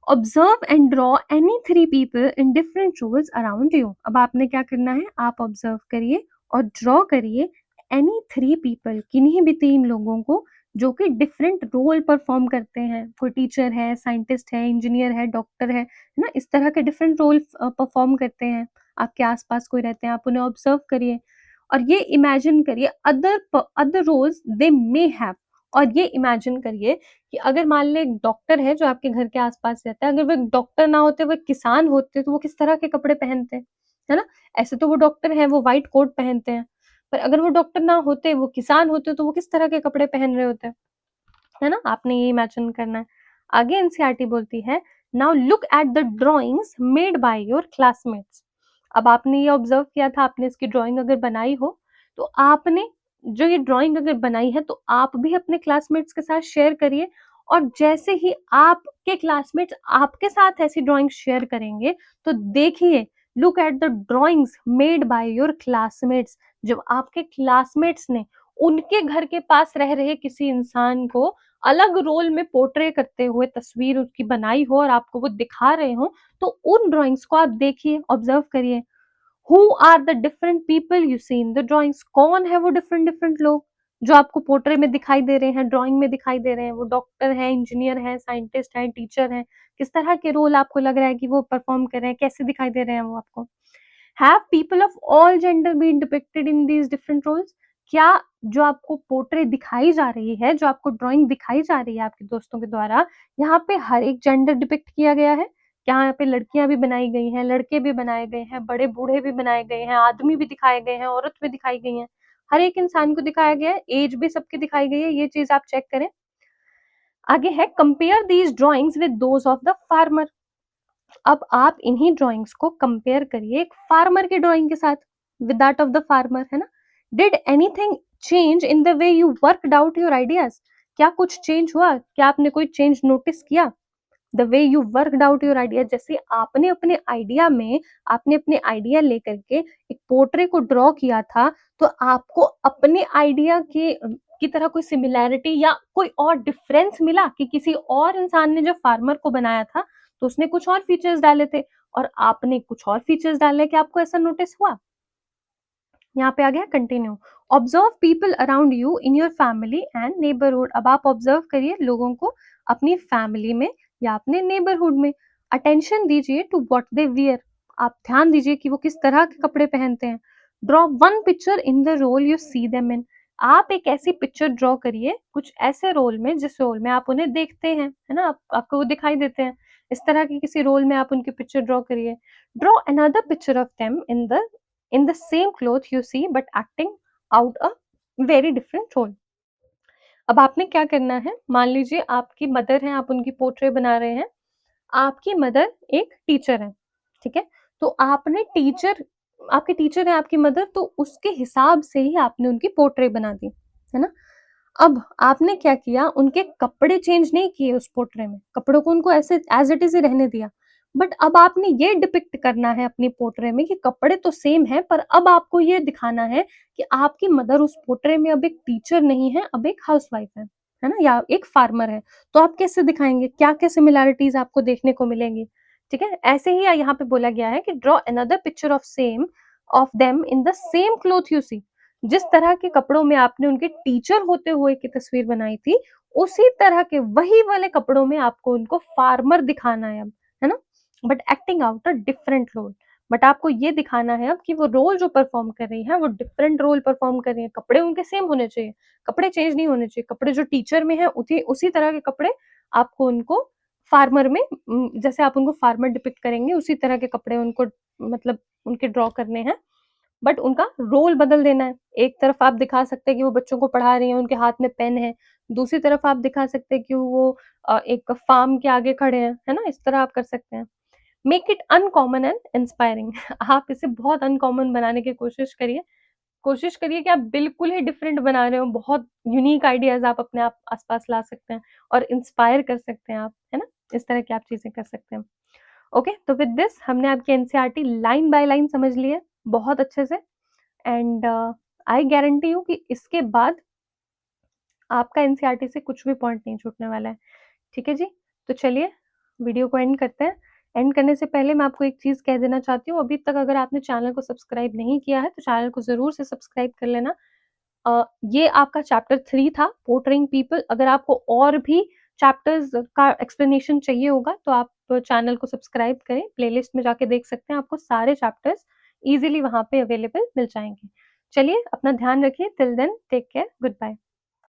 observe and draw any 3 people in different roles around you. अब आपने क्या करना है, आप ऑब्जर्व करिए और ड्रॉ करिए एनी 3 पीपल, किन्हीं भी 3 लोगों को जो कि डिफरेंट रोल परफॉर्म करते हैं। कोई टीचर है, साइंटिस्ट है, इंजीनियर है, डॉक्टर है ना, इस तरह के डिफरेंट रोल परफॉर्म करते हैं। आपके आसपास कोई रहते हैं, आप उन्हें ऑब्जर्व करिए और ये इमेजिन करिए other roles they may have. और ये इमेजिन करिए कि अगर मान लें एक डॉक्टर है जो आपके घर के आसपास रहता है, अगर वो एक डॉक्टर ना होते, वो एक किसान होते, तो वो किस तरह के कपड़े पहनते, है ना? ऐसे तो वो डॉक्टर हैं, वो व्हाइट कोट पहनते हैं, पर अगर वो डॉक्टर ना होते, वो किसान होते, तो वो किस तरह के कपड़े पहन रहे होते, है ना? आपने ये इमेजिन करना है। आगे एनसीईआरटी बोलती है, now look at the drawings made by your classmates. अब आपने ये ऑब्जर्व किया था, आपने इसकी ड्राइंग अगर बनाई हो, तो आपने जो ये ड्राइंग अगर बनाई है, तो आप भी अपने क्लासमेट्स के साथ शेयर करिए। और जैसे ही आपके क्लासमेट्स आपके साथ ऐसी ड्राइंग शेयर करेंगे, तो देखिए, look at the drawings made by your classmates. जब आपके क्लासमेट्स ने उनके घर के पास रह रहे किसी इंसान को अलग रोल में पोर्ट्रे करते हुए तस्वीर उसकी बनाई हो और आपको वो दिखा रहे हो, तो उन ड्राइंग्स को आप देखिए, ऑब्जर्व करिए। Who are the different people you see in the drawings? कौन है वो डिफरेंट डिफरेंट लोग जो आपको पोर्ट्रे में दिखाई दे रहे हैं, ड्राइंग में दिखाई दे रहे हैं? वो डॉक्टर है, इंजीनियर है, साइंटिस्ट है, टीचर है, किस तरह के रोल आपको लग रहा है कि वो परफॉर्म कर रहे हैं, कैसे दिखाई दे रहे हैं वो आपको? Have people of all gender been depicted in these different roles? क्या जो आपको पोर्ट्रे दिखाई जा रही है, जो आपको ड्राइंग दिखाई जा रही है आपके दोस्तों के द्वारा, यहाँ पे हर एक जेंडर डिपिक्ट किया गया है? क्या यहाँ पे लड़कियां भी बनाई गई हैं, लड़के भी बनाए गए हैं, बड़े बूढ़े भी बनाए गए हैं, आदमी भी दिखाए गए हैं, औरत भी दिखाई गई है? हर एक इंसान को दिखाया गया है, एज भी सबकी दिखाई गई है, ये चीज आप चेक करें। आगे है, compare these drawings with those of the farmer. अब आप इन्हीं ड्राइंग्स को कंपेयर करिए एक फार्मर की ड्राइंग के साथ, with that of the farmer, है ना? Did anything change in the way you worked out your ideas? क्या कुछ चेंज हुआ? क्या आपने कोई चेंज नोटिस किया? The way you worked out your idea, जैसे आपने अपने आइडिया में, आपने अपने आइडिया लेकर के एक पोर्ट्रे को ड्रॉ किया था, तो आपको अपने आइडिया के की तरह कोई सिमिलैरिटी या कोई और डिफरेंस मिला कि किसी और इंसान ने जो फार्मर को बनाया था, तो उसने कुछ और फीचर्स डाले थे और आपने कुछ और फीचर्स डाले, कि आपको ऐसा नोटिस हुआ? यहाँ पे आ गया continue. Observe people around you in your family and neighbourhood. अब आप ऑब्जर्व करिए लोगों को अपनी फैमिली में या अपने नेबरहुड में। अटेंशन दीजिए टू व्हाट दे वियर। आप ध्यान दीजिए कि वो किस तरह के कपड़े पहनते हैं। Draw one picture in the role you see them in. आप एक ऐसी पिक्चर ड्रॉ करिए कुछ ऐसे रोल में जिस रोल में आप उन्हें देखते हैं, है ना? आपको वो दिखाई देते हैं। इस तरह की किसी रोल में आप उनकी पिक्चर ड्रॉ करिए। Draw another picture of them in the same cloth you see but acting out a very different role. अब आपने क्या करना है, मान लीजिए आपकी मदर है, आप उनकी पोर्ट्रेट बना रहे हैं। आपकी मदर एक टीचर है, ठीक है? तो आपने टीचर आपके टीचर है आपकी मदर, तो उसके हिसाब से ही आपने उनकी पोर्ट्रेट बना दी, है ना? अब आपने क्या किया, उनके कपड़े चेंज नहीं किए उस पोर्ट्रे में, कपड़ों को उनको ऐसे एज़ इट इज़ ही रहने दिया। बट अब आपने ये डिपिक्ट करना है अपनी पोर्ट्रे में कि कपड़े तो सेम हैं, पर अब आपको ये दिखाना है कि आपकी मदर उस पोर्ट्रे में अब एक टीचर नहीं है, अब एक हाउसवाइफ है ना? या एक फार्मर है। तो आप कैसे दिखाएँगे? क्या-क्या सिमिलैरिटीज़ आपको देखने को मिलेंगी, ठीक है? ऐसे ही यहाँ पे बोला गया है कि draw another picture of them in the same cloth you see. जिस तरह के कपड़ों में आपने उनके टीचर होते हुए की तस्वीर बनाई थी, उसी तरह के वही वाले कपड़ों में आपको उनको फार्मर दिखाना है अब, है ना? But acting out a different role. But आपको ये दिखाना है अब कि वो रोल जो परफॉर्म कर रही हैं, वो डिफरेंट रोल परफॉर्म कर रही हैं। कपड़े उनके सेम होने चाहिए, कपड़े चेंज नहीं होने चाहिए। कपड़े जो टीचर में हैं, उसी तरह के कपड़े आपको उनको फार्मर में जैसे आप उनको फार्मर डिपिक्ट करेंगे, उसी तरह के कपड़े उनको मतलब उनके ड्रॉ करने हैं। बट उनका रोल बदल देना है। एक तरफ आप दिखा सकते हैं कि वो बच्चों को पढ़ा रही हैं, उनके हाथ में पेन है। दूसरी तरफ आप दिखा सकते हैं कि वो एक फार्म के आगे खड़े हैं, है ना? इस तरह आप कर सकते हैं। Make it uncommon and inspiring. आप इसे बहुत अनकॉमन बनाने की कोशिश करिए। कोशिश करिए कि आप बिल्कुल ही डिफरेंट बना रहे हो, बहुत यूनिक आइडियाज़ आप अपने आप आस-पास ला सकते हैं और इंस्पायर कर सकते हैं आप, है ना? इस तरह की आप चीज़ें कर सकते हैं। ओके, तो विद दिस हमने आपकी एनसीईआरटी लाइन बाय लाइन समझ ली है, बहुत अच्छे से। एंड आई गारंटी यू कि इसके बाद आपका एनसीईआरटी से कुछ भी पॉइंट नहीं छूटने वाला है। ठीक है जी? तो चलिए, वीडियो को एंड करते हैं। एंड करने से पहले मैं आपको एक चीज़ कह देना चाहती हूँ, अभी तक अगर आपने चैनल को सब्सक्राइब नहीं किया है, तो चैनल को ज़रूर से सब्सक्राइब कर लेना। ये आपका चैप्टर 3 था, पोर्ट्रेइंग पीपल। अगर आपको और भी चैप्टर्स का एक्सप्लेनेशन चाहिए होगा, तो आप चैनल को सब्सक्राइब करें। प्लेलिस्ट में जाके देख सकते हैं, आपको सारे चैप्टर्स ईज़िली वहाँ पे अवेलेबल मिल जाएँगे। चलिए, अपना ध्यान रखिए। Till then take care, good bye.